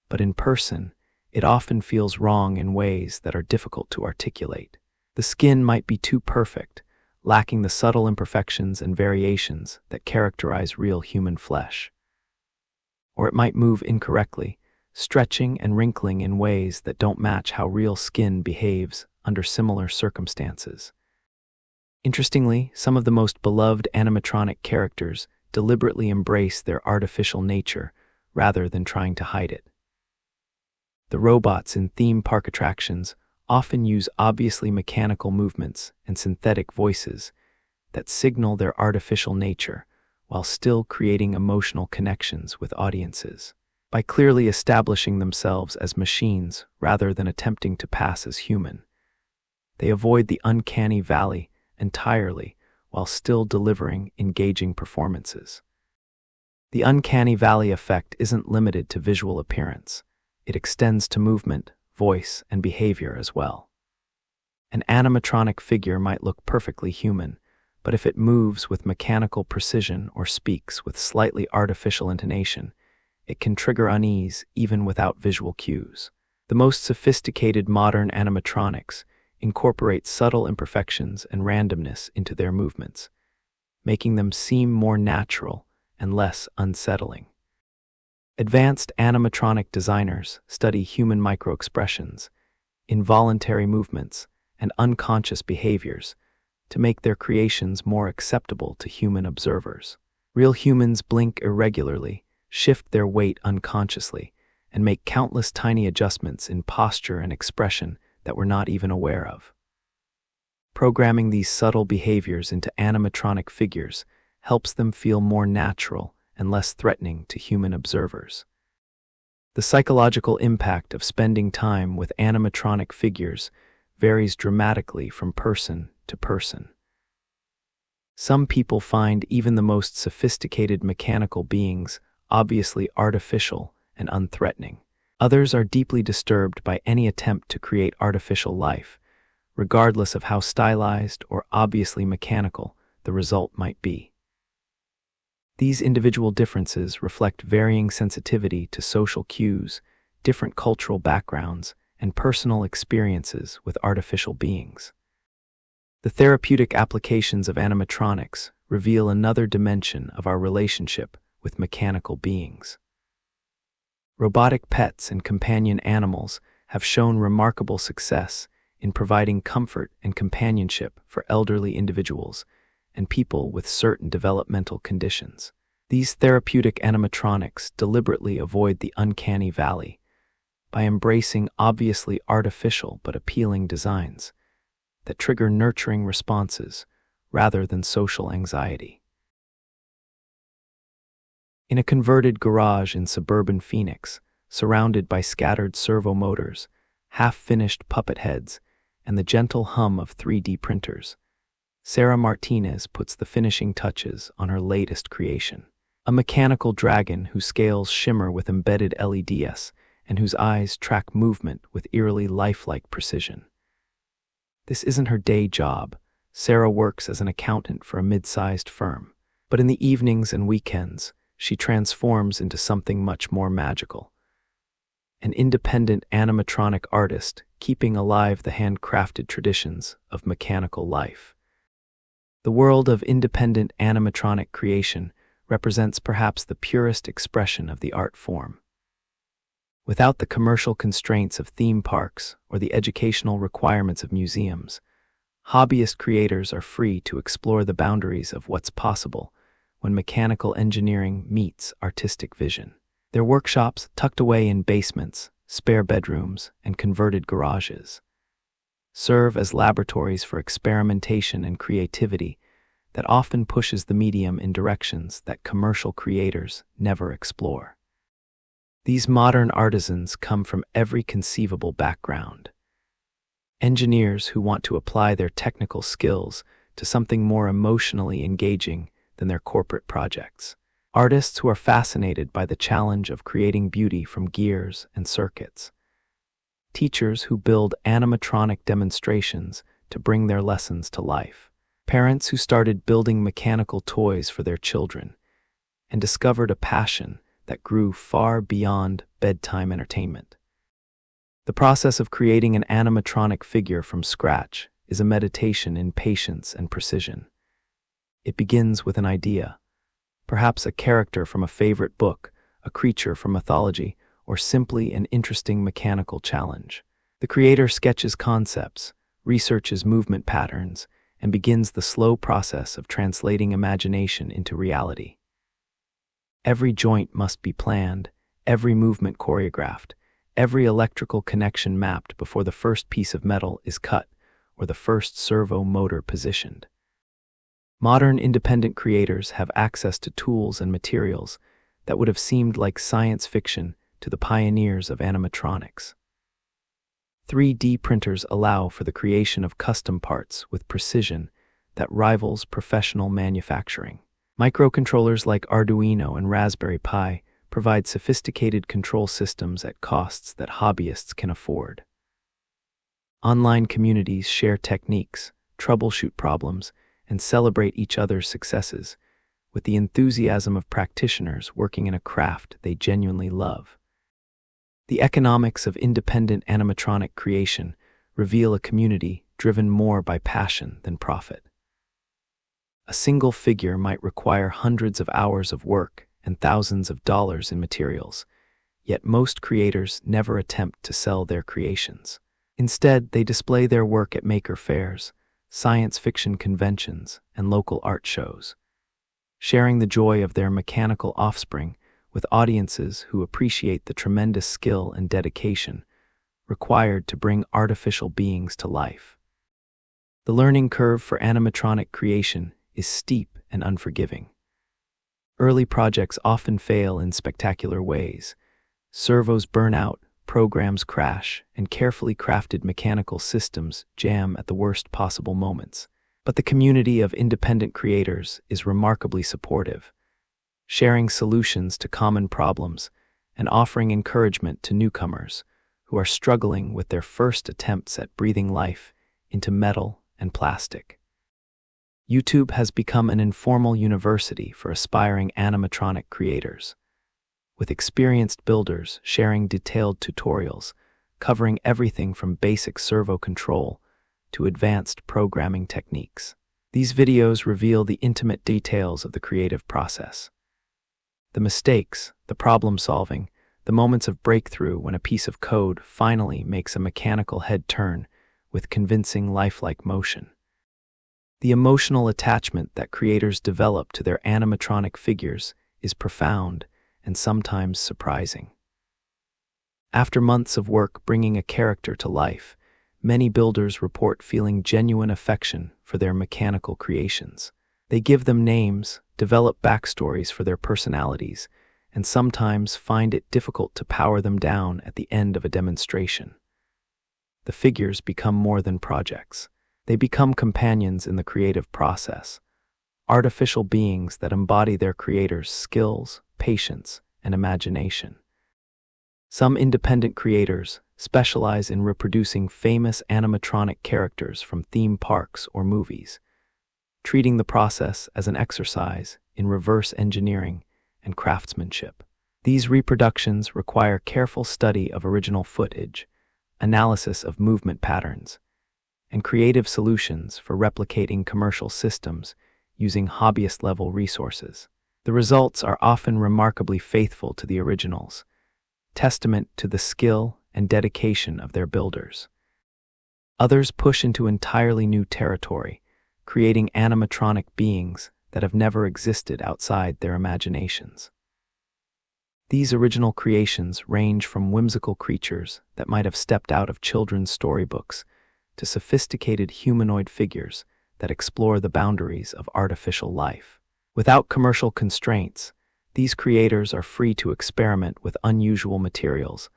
Speaker 1: but in person, it often feels wrong in ways that are difficult to articulate. The skin might be too perfect, lacking the subtle imperfections and variations that characterize real human flesh. Or it might move incorrectly, stretching and wrinkling in ways that don't match how real skin behaves under similar circumstances. Interestingly, some of the most beloved animatronic characters deliberately embrace their artificial nature rather than trying to hide it. The robots in theme park attractions often use obviously mechanical movements and synthetic voices that signal their artificial nature while still creating emotional connections with audiences. By clearly establishing themselves as machines rather than attempting to pass as human, they avoid the uncanny valley entirely while still delivering engaging performances. The uncanny valley effect isn't limited to visual appearance. It extends to movement, voice, and behavior as well. An animatronic figure might look perfectly human, but if it moves with mechanical precision or speaks with slightly artificial intonation, it can trigger unease even without visual cues. The most sophisticated modern animatronics incorporate subtle imperfections and randomness into their movements, making them seem more natural and less unsettling. Advanced animatronic designers study human microexpressions, involuntary movements, and unconscious behaviors to make their creations more acceptable to human observers. Real humans blink irregularly, shift their weight unconsciously, and make countless tiny adjustments in posture and expression that we're not even aware of. Programming these subtle behaviors into animatronic figures helps them feel more natural and less threatening to human observers. The psychological impact of spending time with animatronic figures varies dramatically from person to person. Some people find even the most sophisticated mechanical beings obviously artificial and unthreatening. Others are deeply disturbed by any attempt to create artificial life, regardless of how stylized or obviously mechanical the result might be. These individual differences reflect varying sensitivity to social cues, different cultural backgrounds, and personal experiences with artificial beings. The therapeutic applications of animatronics reveal another dimension of our relationship with mechanical beings. Robotic pets and companion animals have shown remarkable success in providing comfort and companionship for elderly individuals and people with certain developmental conditions. These therapeutic animatronics deliberately avoid the uncanny valley by embracing obviously artificial but appealing designs that trigger nurturing responses rather than social anxiety. In a converted garage in suburban Phoenix, surrounded by scattered servo motors, half-finished puppet heads, and the gentle hum of 3D printers, Sarah Martinez puts the finishing touches on her latest creation. A mechanical dragon whose scales shimmer with embedded LEDs and whose eyes track movement with eerily lifelike precision. This isn't her day job. Sarah works as an accountant for a mid-sized firm. But in the evenings and weekends, she transforms into something much more magical. An independent animatronic artist keeping alive the handcrafted traditions of mechanical life. The world of independent animatronic creation represents perhaps the purest expression of the art form. Without the commercial constraints of theme parks or the educational requirements of museums, hobbyist creators are free to explore the boundaries of what's possible when mechanical engineering meets artistic vision. Their workshops, tucked away in basements, spare bedrooms, and converted garages, serve as laboratories for experimentation and creativity that often pushes the medium in directions that commercial creators never explore. These modern artisans come from every conceivable background. Engineers who want to apply their technical skills to something more emotionally engaging than their corporate projects. Artists who are fascinated by the challenge of creating beauty from gears and circuits. Teachers who build animatronic demonstrations to bring their lessons to life. Parents who started building mechanical toys for their children and discovered a passion that grew far beyond bedtime entertainment. The process of creating an animatronic figure from scratch is a meditation in patience and precision. It begins with an idea, perhaps a character from a favorite book, a creature from mythology, or simply an interesting mechanical challenge. The creator sketches concepts, researches movement patterns, and begins the slow process of translating imagination into reality. Every joint must be planned, every movement choreographed, every electrical connection mapped before the first piece of metal is cut or the first servo motor positioned. Modern independent creators have access to tools and materials that would have seemed like science fiction to the pioneers of animatronics. 3D printers allow for the creation of custom parts with precision that rivals professional manufacturing. Microcontrollers like Arduino and Raspberry Pi provide sophisticated control systems at costs that hobbyists can afford. Online communities share techniques, troubleshoot problems, and celebrate each other's successes, with the enthusiasm of practitioners working in a craft they genuinely love. The economics of independent animatronic creation reveal a community driven more by passion than profit. A single figure might require hundreds of hours of work and thousands of dollars in materials, yet most creators never attempt to sell their creations. Instead, they display their work at maker fairs, science fiction conventions, and local art shows, sharing the joy of their mechanical offspring with audiences who appreciate the tremendous skill and dedication required to bring artificial beings to life. The learning curve for animatronic creation is steep and unforgiving. Early projects often fail in spectacular ways. Servos burn out, programs crash, and carefully crafted mechanical systems jam at the worst possible moments. But the community of independent creators is remarkably supportive, sharing solutions to common problems and offering encouragement to newcomers who are struggling with their first attempts at breathing life into metal and plastic. YouTube has become an informal university for aspiring animatronic creators, with experienced builders sharing detailed tutorials covering everything from basic servo control to advanced programming techniques. These videos reveal the intimate details of the creative process. The mistakes, the problem-solving, the moments of breakthrough when a piece of code finally makes a mechanical head turn with convincing lifelike motion. The emotional attachment that creators develop to their animatronic figures is profound and sometimes surprising. After months of work bringing a character to life, many builders report feeling genuine affection for their mechanical creations. They give them names, develop backstories for their personalities, and sometimes find it difficult to power them down at the end of a demonstration. The figures become more than projects. They become companions in the creative process, artificial beings that embody their creators' skills, patience, and imagination. Some independent creators specialize in reproducing famous animatronic characters from theme parks or movies, treating the process as an exercise in reverse engineering and craftsmanship. These reproductions require careful study of original footage, analysis of movement patterns, and creative solutions for replicating commercial systems using hobbyist-level resources. The results are often remarkably faithful to the originals, testament to the skill and dedication of their builders. Others push into entirely new territory, creating animatronic beings that have never existed outside their imaginations. These original creations range from whimsical creatures that might have stepped out of children's storybooks to sophisticated humanoid figures that explore the boundaries of artificial life. Without commercial constraints, these creators are free to experiment with unusual materials,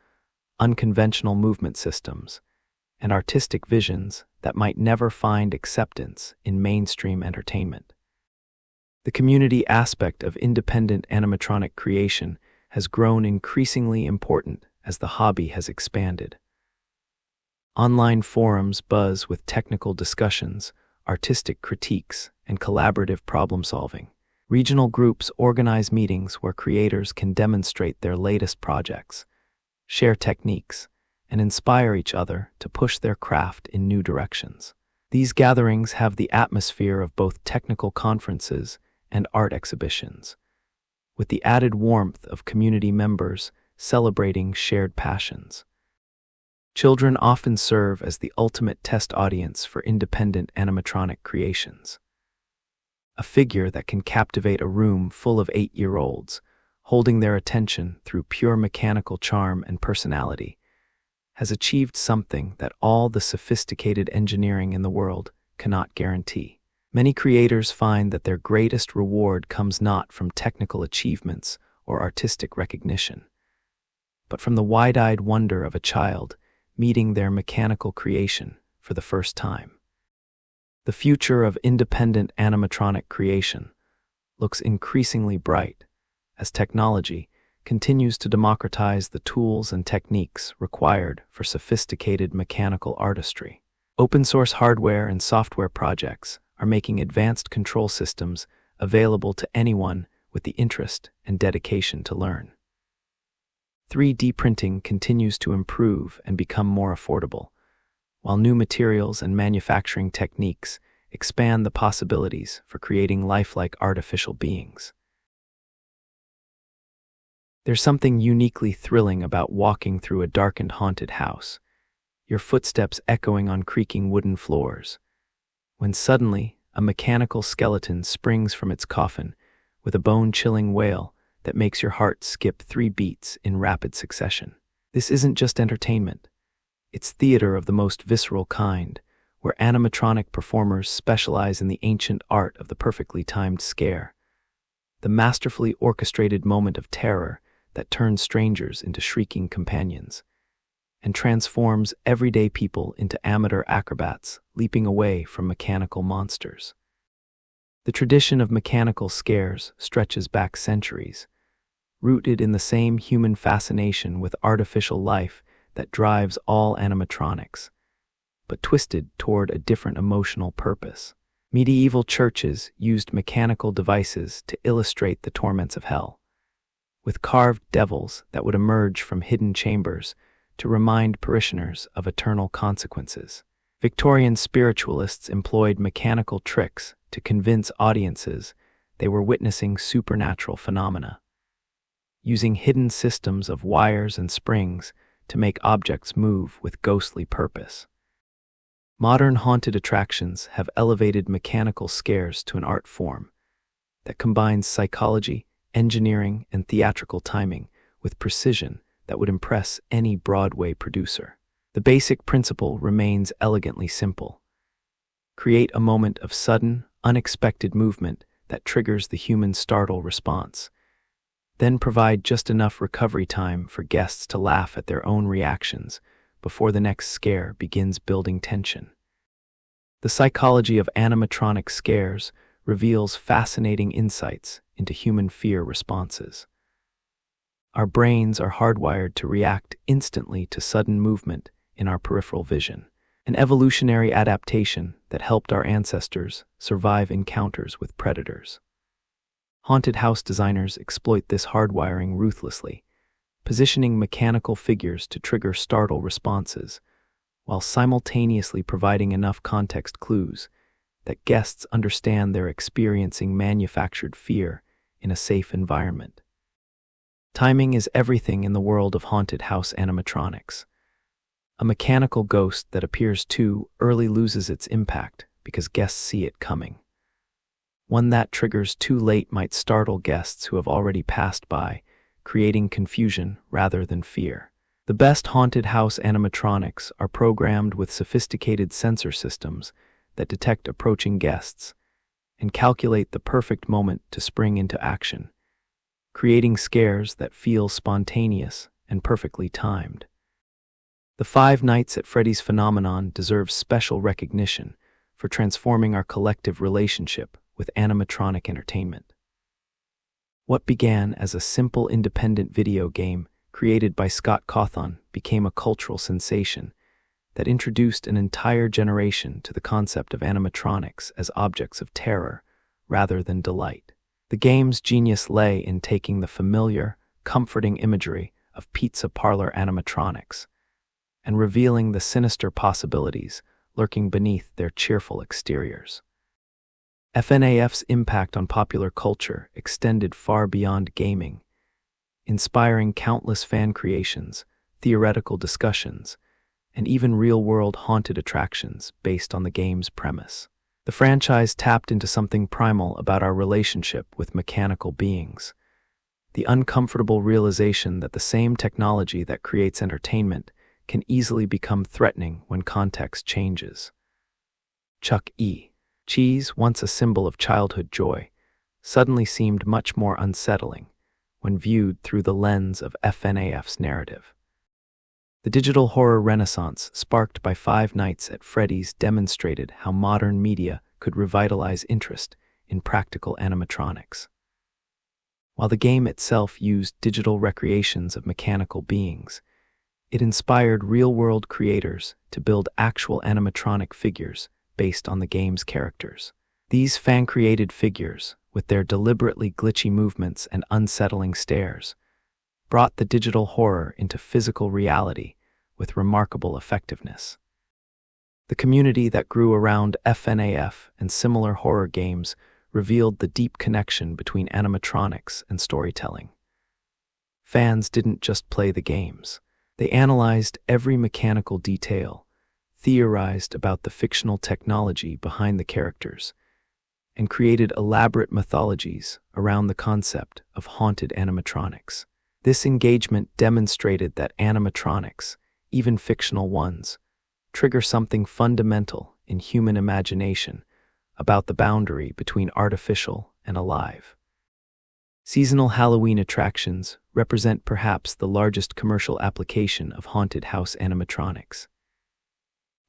Speaker 1: unconventional movement systems, and artistic visions that might never find acceptance in mainstream entertainment. The community aspect of independent animatronic creation has grown increasingly important as the hobby has expanded. Online forums buzz with technical discussions, artistic critiques, and collaborative problem-solving. Regional groups organize meetings where creators can demonstrate their latest projects, share techniques, and inspire each other to push their craft in new directions. These gatherings have the atmosphere of both technical conferences and art exhibitions, with the added warmth of community members celebrating shared passions. Children often serve as the ultimate test audience for independent animatronic creations. A figure that can captivate a room full of 8-year-olds, holding their attention through pure mechanical charm and personality, has achieved something that all the sophisticated engineering in the world cannot guarantee. Many creators find that their greatest reward comes not from technical achievements or artistic recognition, but from the wide-eyed wonder of a child meeting their mechanical creation for the first time. The future of independent animatronic creation looks increasingly bright as technology continues to democratize the tools and techniques required for sophisticated mechanical artistry. Open-source hardware and software projects are making advanced control systems available to anyone with the interest and dedication to learn. 3D printing continues to improve and become more affordable, while new materials and manufacturing techniques expand the possibilities for creating lifelike artificial beings. There's something uniquely thrilling about walking through a darkened haunted house, your footsteps echoing on creaking wooden floors, when suddenly a mechanical skeleton springs from its coffin with a bone-chilling wail that makes your heart skip 3 beats in rapid succession. This isn't just entertainment. It's theater of the most visceral kind, where animatronic performers specialize in the ancient art of the perfectly timed scare, the masterfully orchestrated moment of terror that turns strangers into shrieking companions. and transforms everyday people into amateur acrobats leaping away from mechanical monsters. The tradition of mechanical scares stretches back centuries, rooted in the same human fascination with artificial life that drives all animatronics, but twisted toward a different emotional purpose. Medieval churches used mechanical devices to illustrate the torments of hell, with carved devils that would emerge from hidden chambers to remind parishioners of eternal consequences. Victorian spiritualists employed mechanical tricks to convince audiences they were witnessing supernatural phenomena, using hidden systems of wires and springs to make objects move with ghostly purpose. Modern haunted attractions have elevated mechanical scares to an art form that combines psychology, engineering, and theatrical timing with precision that would impress any Broadway producer. The basic principle remains elegantly simple. Create a moment of sudden, unexpected movement that triggers the human startle response. Then provide just enough recovery time for guests to laugh at their own reactions before the next scare begins building tension. The psychology of animatronic scares reveals fascinating insights into human fear responses. Our brains are hardwired to react instantly to sudden movement in our peripheral vision, an evolutionary adaptation that helped our ancestors survive encounters with predators. Haunted house designers exploit this hardwiring ruthlessly, positioning mechanical figures to trigger startle responses, while simultaneously providing enough context clues that guests understand they're experiencing manufactured fear in a safe environment. Timing is everything in the world of haunted house animatronics. A mechanical ghost that appears too early loses its impact because guests see it coming. One that triggers too late might startle guests who have already passed by, creating confusion rather than fear. The best haunted house animatronics are programmed with sophisticated sensor systems that detect approaching guests and calculate the perfect moment to spring into action, creating scares that feel spontaneous and perfectly timed. The Five Nights at Freddy's phenomenon deserves special recognition for transforming our collective relationship with animatronic entertainment. What began as a simple independent video game created by Scott Cawthon became a cultural sensation that introduced an entire generation to the concept of animatronics as objects of terror rather than delight. The game's genius lay in taking the familiar, comforting imagery of pizza parlor animatronics and revealing the sinister possibilities lurking beneath their cheerful exteriors. FNAF's impact on popular culture extended far beyond gaming, inspiring countless fan creations, theoretical discussions, and even real-world haunted attractions based on the game's premise. The franchise tapped into something primal about our relationship with mechanical beings, the uncomfortable realization that the same technology that creates entertainment can easily become threatening when context changes. Chuck E. Cheese, once a symbol of childhood joy, suddenly seemed much more unsettling when viewed through the lens of FNAF's narrative. The digital horror renaissance sparked by Five Nights at Freddy's demonstrated how modern media could revitalize interest in practical animatronics. While the game itself used digital recreations of mechanical beings, it inspired real-world creators to build actual animatronic figures based on the game's characters. These fan-created figures, with their deliberately glitchy movements and unsettling stares, brought the digital horror into physical reality with remarkable effectiveness. The community that grew around FNAF and similar horror games revealed the deep connection between animatronics and storytelling. Fans didn't just play the games. They analyzed every mechanical detail, theorized about the fictional technology behind the characters, and created elaborate mythologies around the concept of haunted animatronics. This engagement demonstrated that animatronics, even fictional ones, trigger something fundamental in human imagination about the boundary between artificial and alive. Seasonal Halloween attractions represent perhaps the largest commercial application of haunted house animatronics.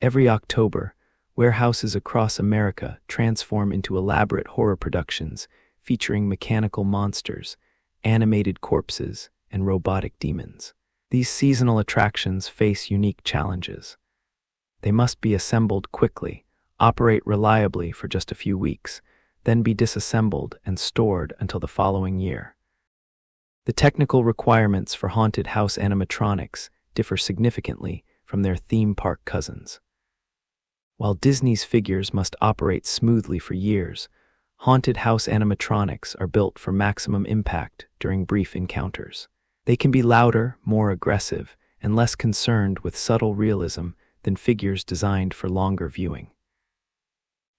Speaker 1: Every October, warehouses across America transform into elaborate horror productions featuring mechanical monsters, animated corpses, and robotic demons. These seasonal attractions face unique challenges. They must be assembled quickly, operate reliably for just a few weeks, then be disassembled and stored until the following year. The technical requirements for haunted house animatronics differ significantly from their theme park cousins. While Disney's figures must operate smoothly for years, haunted house animatronics are built for maximum impact during brief encounters. They can be louder, more aggressive, and less concerned with subtle realism than figures designed for longer viewing.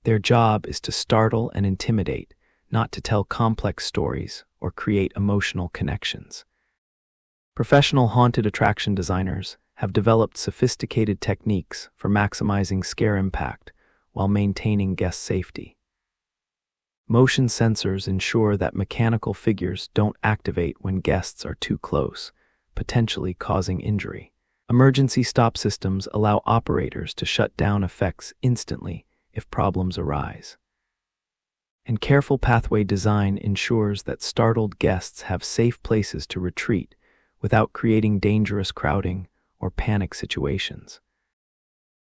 Speaker 1: Their job is to startle and intimidate, not to tell complex stories or create emotional connections. Professional haunted attraction designers have developed sophisticated techniques for maximizing scare impact while maintaining guest safety. Motion sensors ensure that mechanical figures don't activate when guests are too close, potentially causing injury. Emergency stop systems allow operators to shut down effects instantly if problems arise. And careful pathway design ensures that startled guests have safe places to retreat without creating dangerous crowding or panic situations.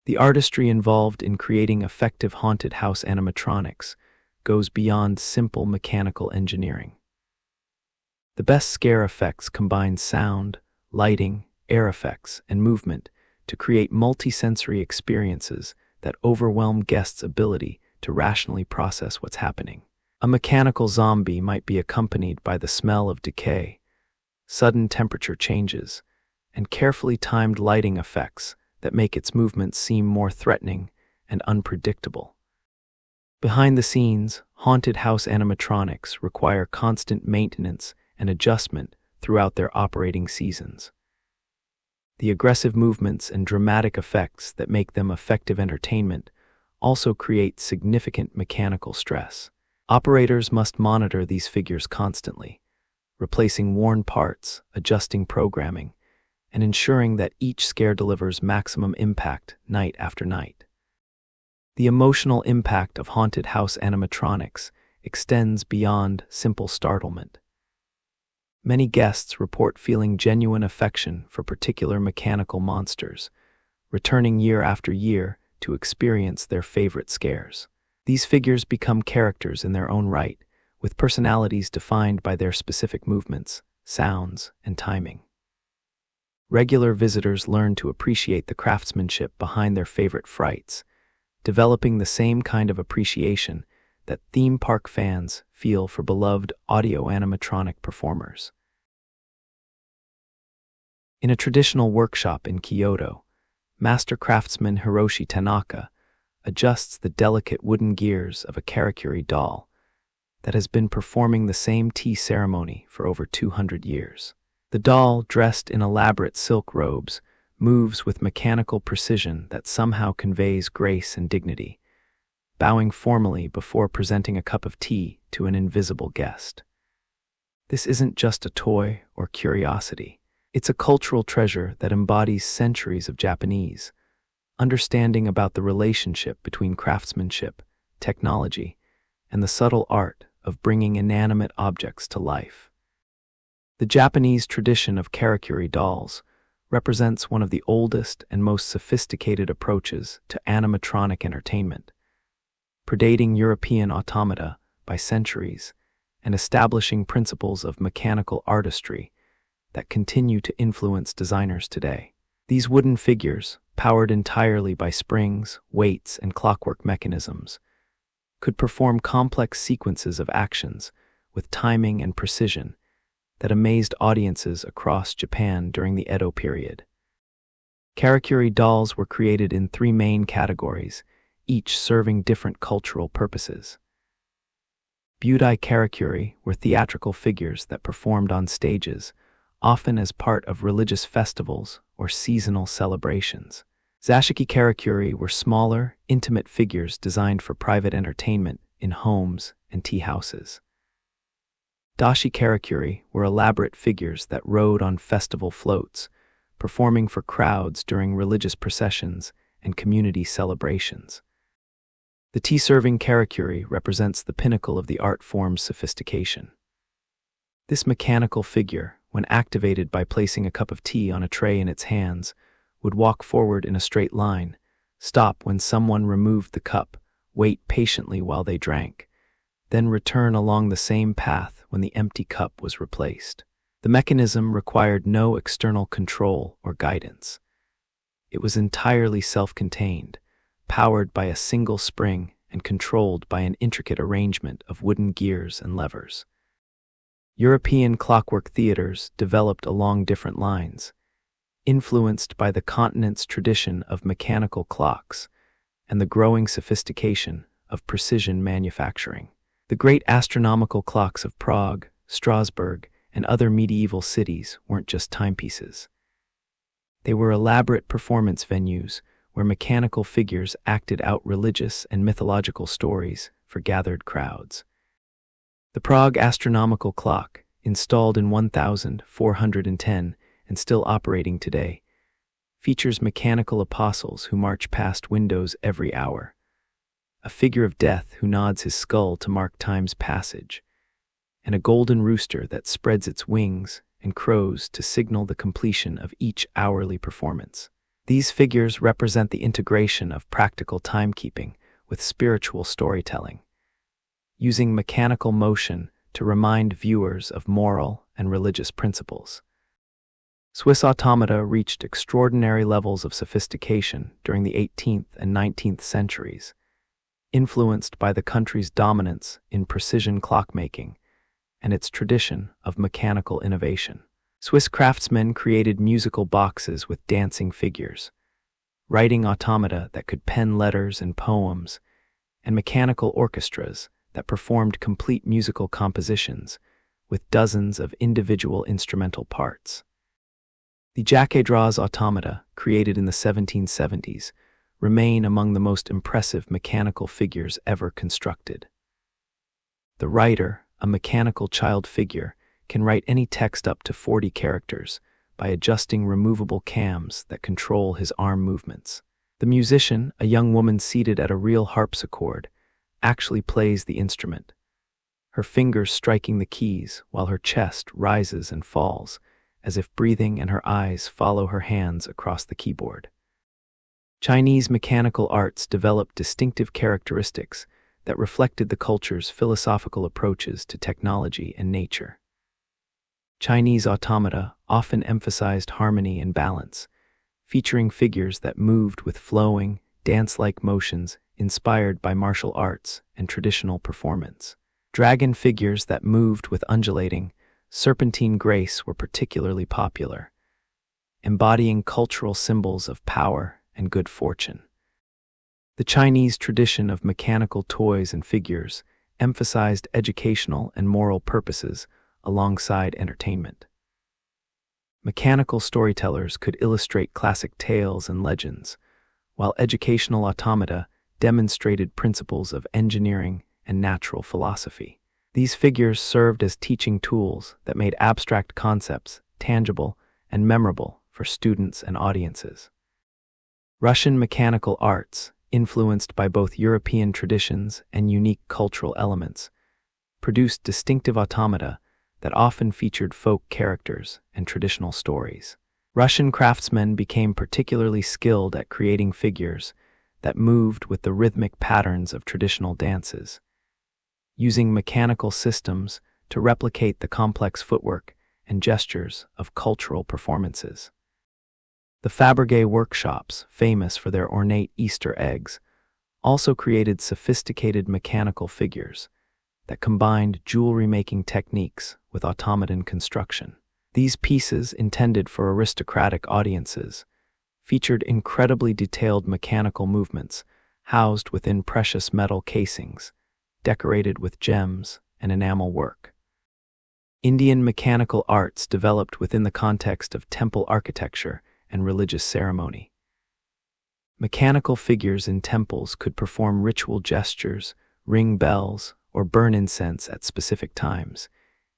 Speaker 1: The artistry involved in creating effective haunted house animatronics goes beyond simple mechanical engineering. The best scare effects combine sound, lighting, air effects, and movement to create multisensory experiences that overwhelm guests' ability to rationally process what's happening. A mechanical zombie might be accompanied by the smell of decay, sudden temperature changes, and carefully timed lighting effects that make its movements seem more threatening and unpredictable. Behind the scenes, haunted house animatronics require constant maintenance and adjustment throughout their operating seasons. The aggressive movements and dramatic effects that make them effective entertainment also create significant mechanical stress. Operators must monitor these figures constantly, replacing worn parts, adjusting programming, and ensuring that each scare delivers maximum impact night after night. The emotional impact of haunted house animatronics extends beyond simple startlement. Many guests report feeling genuine affection for particular mechanical monsters, returning year after year to experience their favorite scares. These figures become characters in their own right, with personalities defined by their specific movements, sounds, and timing. Regular visitors learn to appreciate the craftsmanship behind their favorite frights, developing the same kind of appreciation that theme park fans feel for beloved audio-animatronic performers. In a traditional workshop in Kyoto, master craftsman Hiroshi Tanaka adjusts the delicate wooden gears of a karakuri doll that has been performing the same tea ceremony for over 200 years. The doll, dressed in elaborate silk robes, moves with mechanical precision that somehow conveys grace and dignity, bowing formally before presenting a cup of tea to an invisible guest. This isn't just a toy or curiosity. It's a cultural treasure that embodies centuries of Japanese understanding about the relationship between craftsmanship, technology, and the subtle art of bringing inanimate objects to life. The Japanese tradition of karakuri dolls represents one of the oldest and most sophisticated approaches to animatronic entertainment, predating European automata by centuries and establishing principles of mechanical artistry that continue to influence designers today. These wooden figures, powered entirely by springs, weights, and clockwork mechanisms, could perform complex sequences of actions with timing and precision that amazed audiences across Japan during the Edo period. Karakuri dolls were created in 3 main categories, each serving different cultural purposes. Budai karakuri were theatrical figures that performed on stages, often as part of religious festivals or seasonal celebrations. Zashiki karakuri were smaller, intimate figures designed for private entertainment in homes and tea houses. Dashi karakuri were elaborate figures that rode on festival floats, performing for crowds during religious processions and community celebrations. The tea-serving karakuri represents the pinnacle of the art form's sophistication. This mechanical figure, when activated by placing a cup of tea on a tray in its hands, would walk forward in a straight line, stop when someone removed the cup, wait patiently while they drank, then return along the same path when the empty cup was replaced. The mechanism required no external control or guidance. It was entirely self-contained, powered by a single spring and controlled by an intricate arrangement of wooden gears and levers. European clockwork theaters developed along different lines, influenced by the continent's tradition of mechanical clocks and the growing sophistication of precision manufacturing. The great astronomical clocks of Prague, Strasbourg, and other medieval cities weren't just timepieces. They were elaborate performance venues where mechanical figures acted out religious and mythological stories for gathered crowds. The Prague astronomical clock, installed in 1410 and still operating today, features mechanical apostles who march past windows every hour, a figure of death who nods his skull to mark time's passage, and a golden rooster that spreads its wings and crows to signal the completion of each hourly performance. These figures represent the integration of practical timekeeping with spiritual storytelling, using mechanical motion to remind viewers of moral and religious principles. Swiss automata reached extraordinary levels of sophistication during the 18th and 19th centuries, influenced by the country's dominance in precision clockmaking and its tradition of mechanical innovation. Swiss craftsmen created musical boxes with dancing figures, writing automata that could pen letters and poems, and mechanical orchestras that performed complete musical compositions with dozens of individual instrumental parts. The Jacques Draws automata, created in the 1770s, remain among the most impressive mechanical figures ever constructed. The writer, a mechanical child figure, can write any text up to 40 characters by adjusting removable cams that control his arm movements. The musician, a young woman seated at a real harpsichord, actually plays the instrument, her fingers striking the keys while her chest rises and falls, as if breathing and her eyes follow her hands across the keyboard. Chinese mechanical arts developed distinctive characteristics that reflected the culture's philosophical approaches to technology and nature. Chinese automata often emphasized harmony and balance, featuring figures that moved with flowing, dance-like motions inspired by martial arts and traditional performance. Dragon figures that moved with undulating, serpentine grace were particularly popular, embodying cultural symbols of power and good fortune. The Chinese tradition of mechanical toys and figures emphasized educational and moral purposes alongside entertainment. Mechanical storytellers could illustrate classic tales and legends, while educational automata demonstrated principles of engineering and natural philosophy. These figures served as teaching tools that made abstract concepts tangible and memorable for students and audiences. Russian mechanical arts, influenced by both European traditions and unique cultural elements, produced distinctive automata that often featured folk characters and traditional stories. Russian craftsmen became particularly skilled at creating figures that moved with the rhythmic patterns of traditional dances, using mechanical systems to replicate the complex footwork and gestures of cultural performances. The Fabergé workshops, famous for their ornate Easter eggs, also created sophisticated mechanical figures that combined jewelry-making techniques with automaton construction. These pieces, intended for aristocratic audiences, featured incredibly detailed mechanical movements housed within precious metal casings, decorated with gems and enamel work. Indian mechanical arts developed within the context of temple architecture and religious ceremony. Mechanical figures in temples could perform ritual gestures, ring bells, or burn incense at specific times,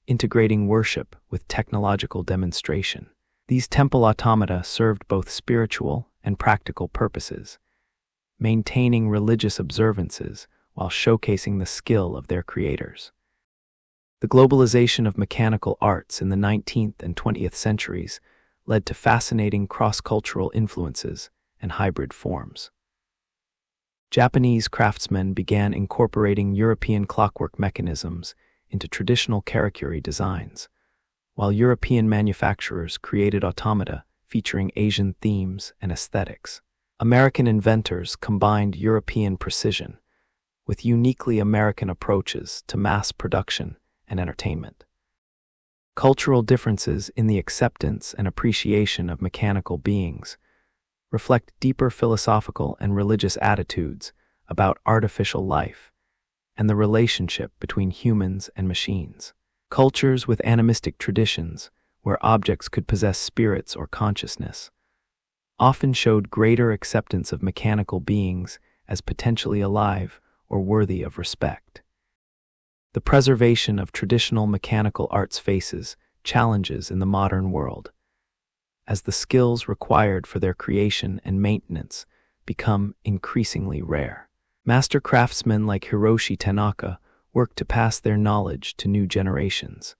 Speaker 1: integrating worship with technological demonstration. These temple automata served both spiritual and practical purposes, maintaining religious observances while showcasing the skill of their creators. The globalization of mechanical arts in the 19th and 20th centuries led to fascinating cross-cultural influences and hybrid forms. Japanese craftsmen began incorporating European clockwork mechanisms into traditional karakuri designs, while European manufacturers created automata featuring Asian themes and aesthetics. American inventors combined European precision with uniquely American approaches to mass production and entertainment. Cultural differences in the acceptance and appreciation of mechanical beings reflect deeper philosophical and religious attitudes about artificial life and the relationship between humans and machines. Cultures with animistic traditions, where objects could possess spirits or consciousness, often showed greater acceptance of mechanical beings as potentially alive or worthy of respect. The preservation of traditional mechanical arts faces challenges in the modern world, as the skills required for their creation and maintenance become increasingly rare. Master craftsmen like Hiroshi Tanaka work to pass their knowledge to new generations,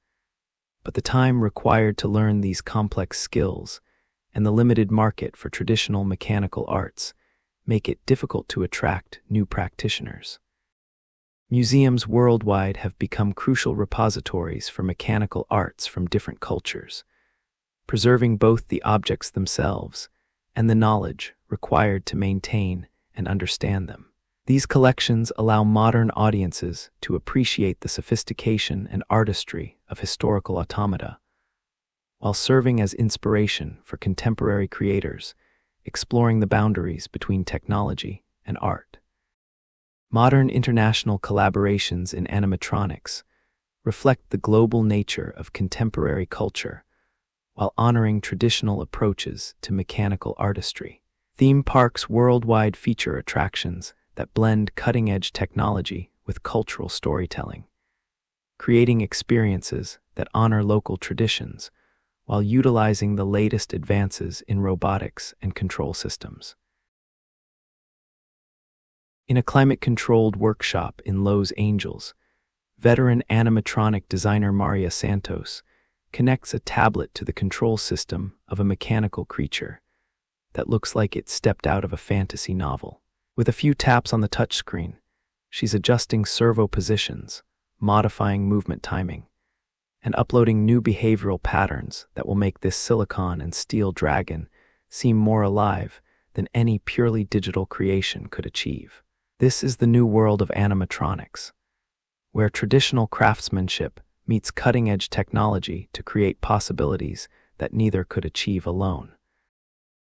Speaker 1: but the time required to learn these complex skills and the limited market for traditional mechanical arts make it difficult to attract new practitioners. Museums worldwide have become crucial repositories for mechanical arts from different cultures, preserving both the objects themselves and the knowledge required to maintain and understand them. These collections allow modern audiences to appreciate the sophistication and artistry of historical automata, while serving as inspiration for contemporary creators exploring the boundaries between technology and art. Modern international collaborations in animatronics reflect the global nature of contemporary culture, while honoring traditional approaches to mechanical artistry. Theme parks worldwide feature attractions that blend cutting-edge technology with cultural storytelling, creating experiences that honor local traditions while utilizing the latest advances in robotics and control systems. In a climate-controlled workshop in Los Angeles, veteran animatronic designer Maria Santos connects a tablet to the control system of a mechanical creature that looks like it stepped out of a fantasy novel. With a few taps on the touchscreen, she's adjusting servo positions, modifying movement timing, and uploading new behavioral patterns that will make this silicon and steel dragon seem more alive than any purely digital creation could achieve. This is the new world of animatronics, where traditional craftsmanship meets cutting-edge technology to create possibilities that neither could achieve alone.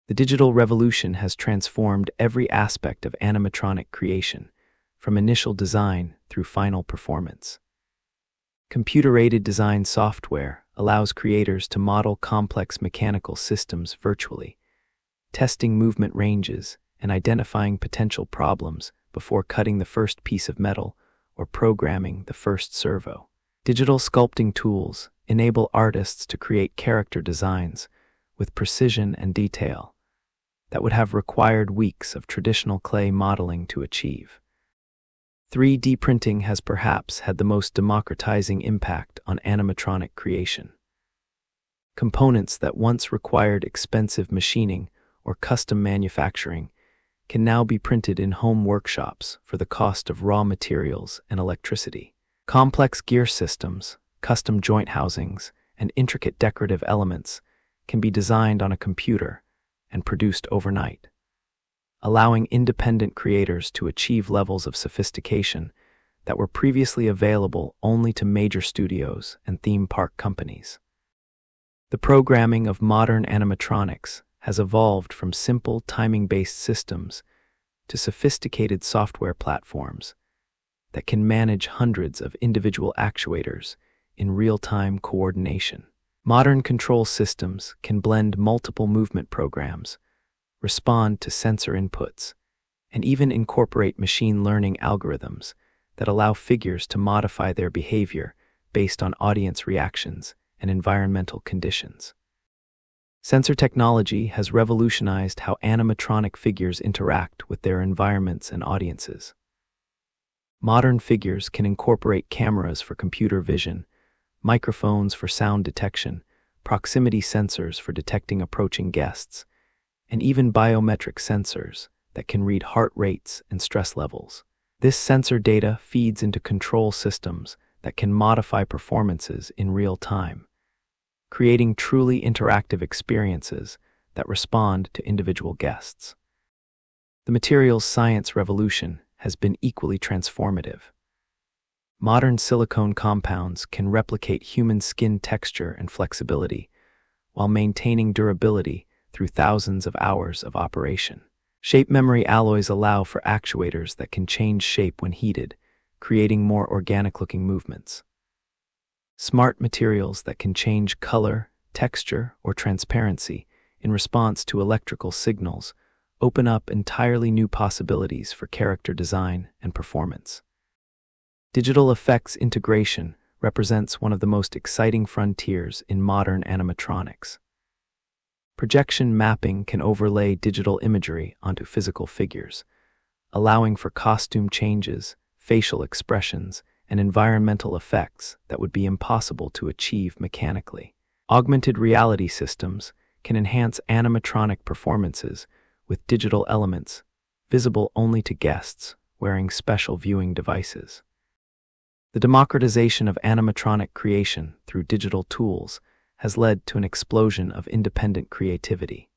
Speaker 1: The digital revolution has transformed every aspect of animatronic creation, from initial design through final performance. Computer-aided design software allows creators to model complex mechanical systems virtually, testing movement ranges and identifying potential problems before cutting the first piece of metal or programming the first servo. Digital sculpting tools enable artists to create character designs with precision and detail that would have required weeks of traditional clay modeling to achieve. 3D printing has perhaps had the most democratizing impact on animatronic creation. Components that once required expensive machining or custom manufacturing can now be printed in home workshops for the cost of raw materials and electricity. Complex gear systems, custom joint housings, and intricate decorative elements can be designed on a computer and produced overnight, allowing independent creators to achieve levels of sophistication that were previously available only to major studios and theme park companies. The programming of modern animatronics has evolved from simple timing-based systems to sophisticated software platforms that can manage hundreds of individual actuators in real-time coordination. Modern control systems can blend multiple movement programs, respond to sensor inputs, and even incorporate machine learning algorithms that allow figures to modify their behavior based on audience reactions and environmental conditions. Sensor technology has revolutionized how animatronic figures interact with their environments and audiences. Modern figures can incorporate cameras for computer vision, microphones for sound detection, proximity sensors for detecting approaching guests, and even biometric sensors that can read heart rates and stress levels. This sensor data feeds into control systems that can modify performances in real time, creating truly interactive experiences that respond to individual guests. The materials science revolution has been equally transformative. Modern silicone compounds can replicate human skin texture and flexibility while maintaining durability through thousands of hours of operation. Shape memory alloys allow for actuators that can change shape when heated, creating more organic-looking movements. Smart materials that can change color, texture, or transparency in response to electrical signals open up entirely new possibilities for character design and performance. Digital effects integration represents one of the most exciting frontiers in modern animatronics. Projection mapping can overlay digital imagery onto physical figures, allowing for costume changes, facial expressions, and environmental effects that would be impossible to achieve mechanically. Augmented reality systems can enhance animatronic performances with digital elements visible only to guests wearing special viewing devices. The democratization of animatronic creation through digital tools has led to an explosion of independent creativity.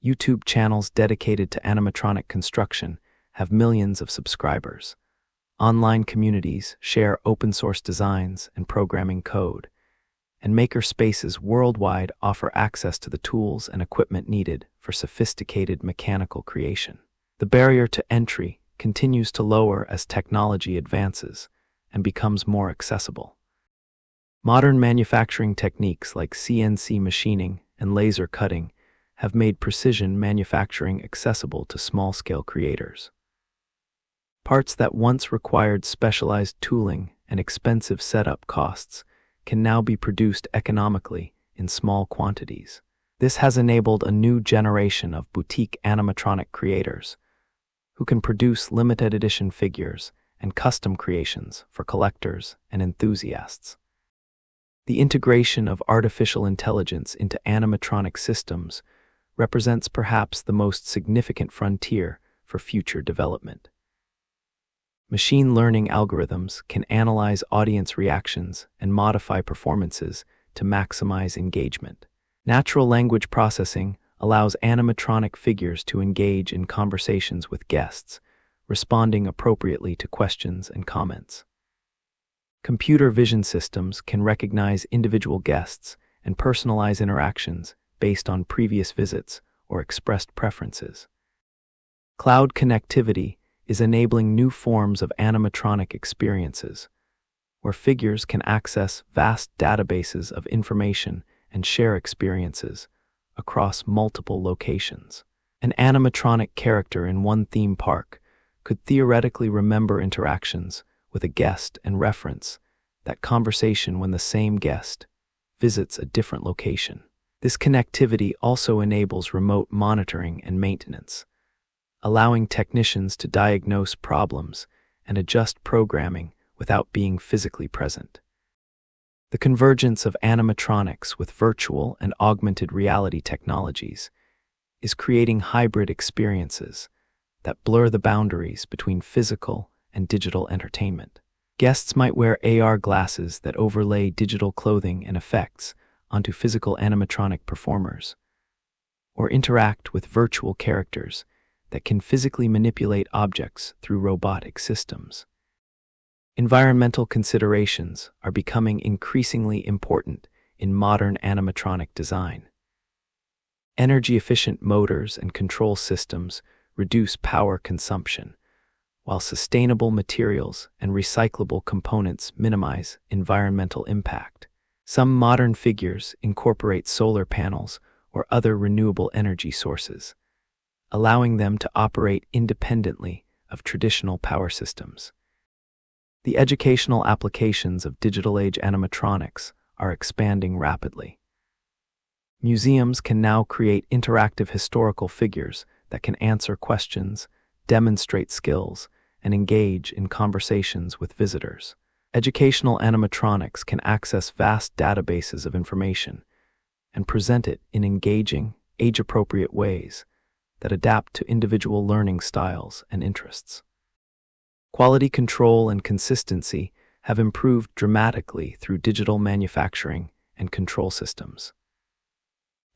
Speaker 1: YouTube channels dedicated to animatronic construction have millions of subscribers. Online communities share open-source designs and programming code, and maker spaces worldwide offer access to the tools and equipment needed for sophisticated mechanical creation. The barrier to entry continues to lower as technology advances and becomes more accessible. Modern manufacturing techniques like CNC machining and laser cutting have made precision manufacturing accessible to small-scale creators. Parts that once required specialized tooling and expensive setup costs can now be produced economically in small quantities. This has enabled a new generation of boutique animatronic creators who can produce limited edition figures and custom creations for collectors and enthusiasts. The integration of artificial intelligence into animatronic systems represents perhaps the most significant frontier for future development. Machine learning algorithms can analyze audience reactions and modify performances to maximize engagement. Natural language processing allows animatronic figures to engage in conversations with guests, responding appropriately to questions and comments. Computer vision systems can recognize individual guests and personalize interactions based on previous visits or expressed preferences. Cloud connectivity is enabling new forms of animatronic experiences, where figures can access vast databases of information and share experiences across multiple locations. An animatronic character in one theme park could theoretically remember interactions with a guest and reference that conversation when the same guest visits a different location. This connectivity also enables remote monitoring and maintenance, allowing technicians to diagnose problems and adjust programming without being physically present. The convergence of animatronics with virtual and augmented reality technologies is creating hybrid experiences that blur the boundaries between physical and digital entertainment. Guests might wear AR glasses that overlay digital clothing and effects onto physical animatronic performers, or interact with virtual characters that can physically manipulate objects through robotic systems. Environmental considerations are becoming increasingly important in modern animatronic design. Energy-efficient motors and control systems reduce power consumption, while sustainable materials and recyclable components minimize environmental impact. Some modern figures incorporate solar panels or other renewable energy sources, allowing them to operate independently of traditional power systems. The educational applications of digital age animatronics are expanding rapidly. Museums can now create interactive historical figures that can answer questions, demonstrate skills, and engage in conversations with visitors. Educational animatronics can access vast databases of information and present it in engaging, age-appropriate ways that adapt to individual learning styles and interests. Quality control and consistency have improved dramatically through digital manufacturing and control systems.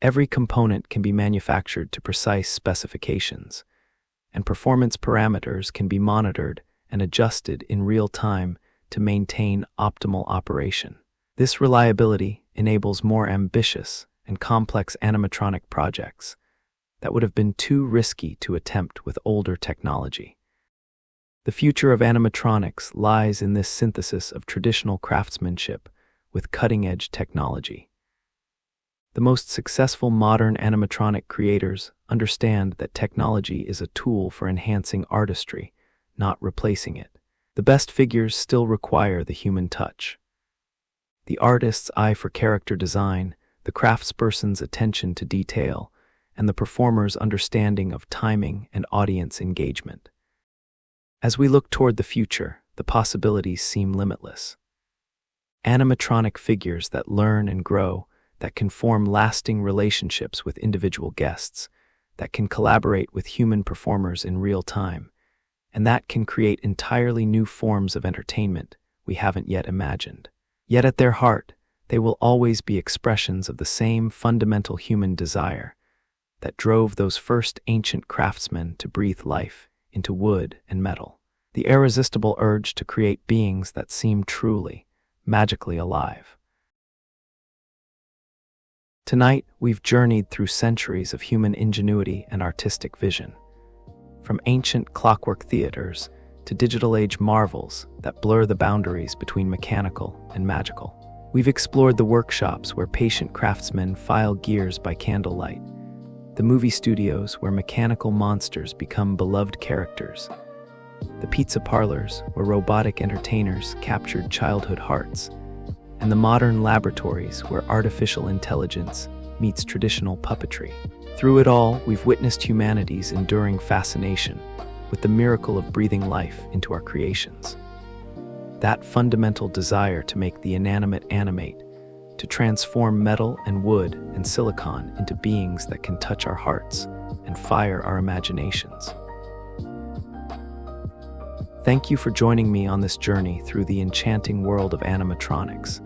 Speaker 1: Every component can be manufactured to precise specifications, and performance parameters can be monitored and adjusted in real time to maintain optimal operation. This reliability enables more ambitious and complex animatronic projects that would have been too risky to attempt with older technology. The future of animatronics lies in this synthesis of traditional craftsmanship with cutting-edge technology. The most successful modern animatronic creators understand that technology is a tool for enhancing artistry, not replacing it. The best figures still require the human touch. The artist's eye for character design, the craftsperson's attention to detail, and the performer's understanding of timing and audience engagement. As we look toward the future, the possibilities seem limitless. Animatronic figures that learn and grow, that can form lasting relationships with individual guests, that can collaborate with human performers in real time, and that can create entirely new forms of entertainment we haven't yet imagined. Yet at their heart, they will always be expressions of the same fundamental human desire that drove those first ancient craftsmen to breathe life into wood and metal. The irresistible urge to create beings that seem truly, magically alive. Tonight, we've journeyed through centuries of human ingenuity and artistic vision. From ancient clockwork theaters to digital age marvels that blur the boundaries between mechanical and magical. We've explored the workshops where patient craftsmen file gears by candlelight, the movie studios where mechanical monsters become beloved characters, the pizza parlors where robotic entertainers captured childhood hearts, and the modern laboratories where artificial intelligence meets traditional puppetry. Through it all, we've witnessed humanity's enduring fascination with the miracle of breathing life into our creations. That fundamental desire to make the inanimate animate, to transform metal and wood and silicon into beings that can touch our hearts and fire our imaginations. Thank you for joining me on this journey through the enchanting world of animatronics.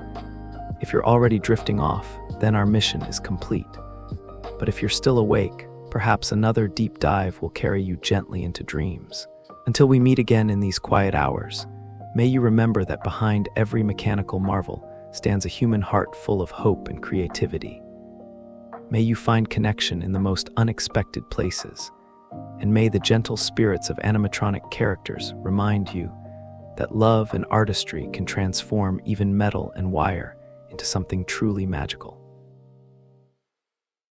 Speaker 1: If you're already drifting off, then our mission is complete. But if you're still awake, perhaps another deep dive will carry you gently into dreams. Until we meet again in these quiet hours, may you remember that behind every mechanical marvel stands a human heart full of hope and creativity. May you find connection in the most unexpected places, and may the gentle spirits of animatronic characters remind you that love and artistry can transform even metal and wire into something truly magical.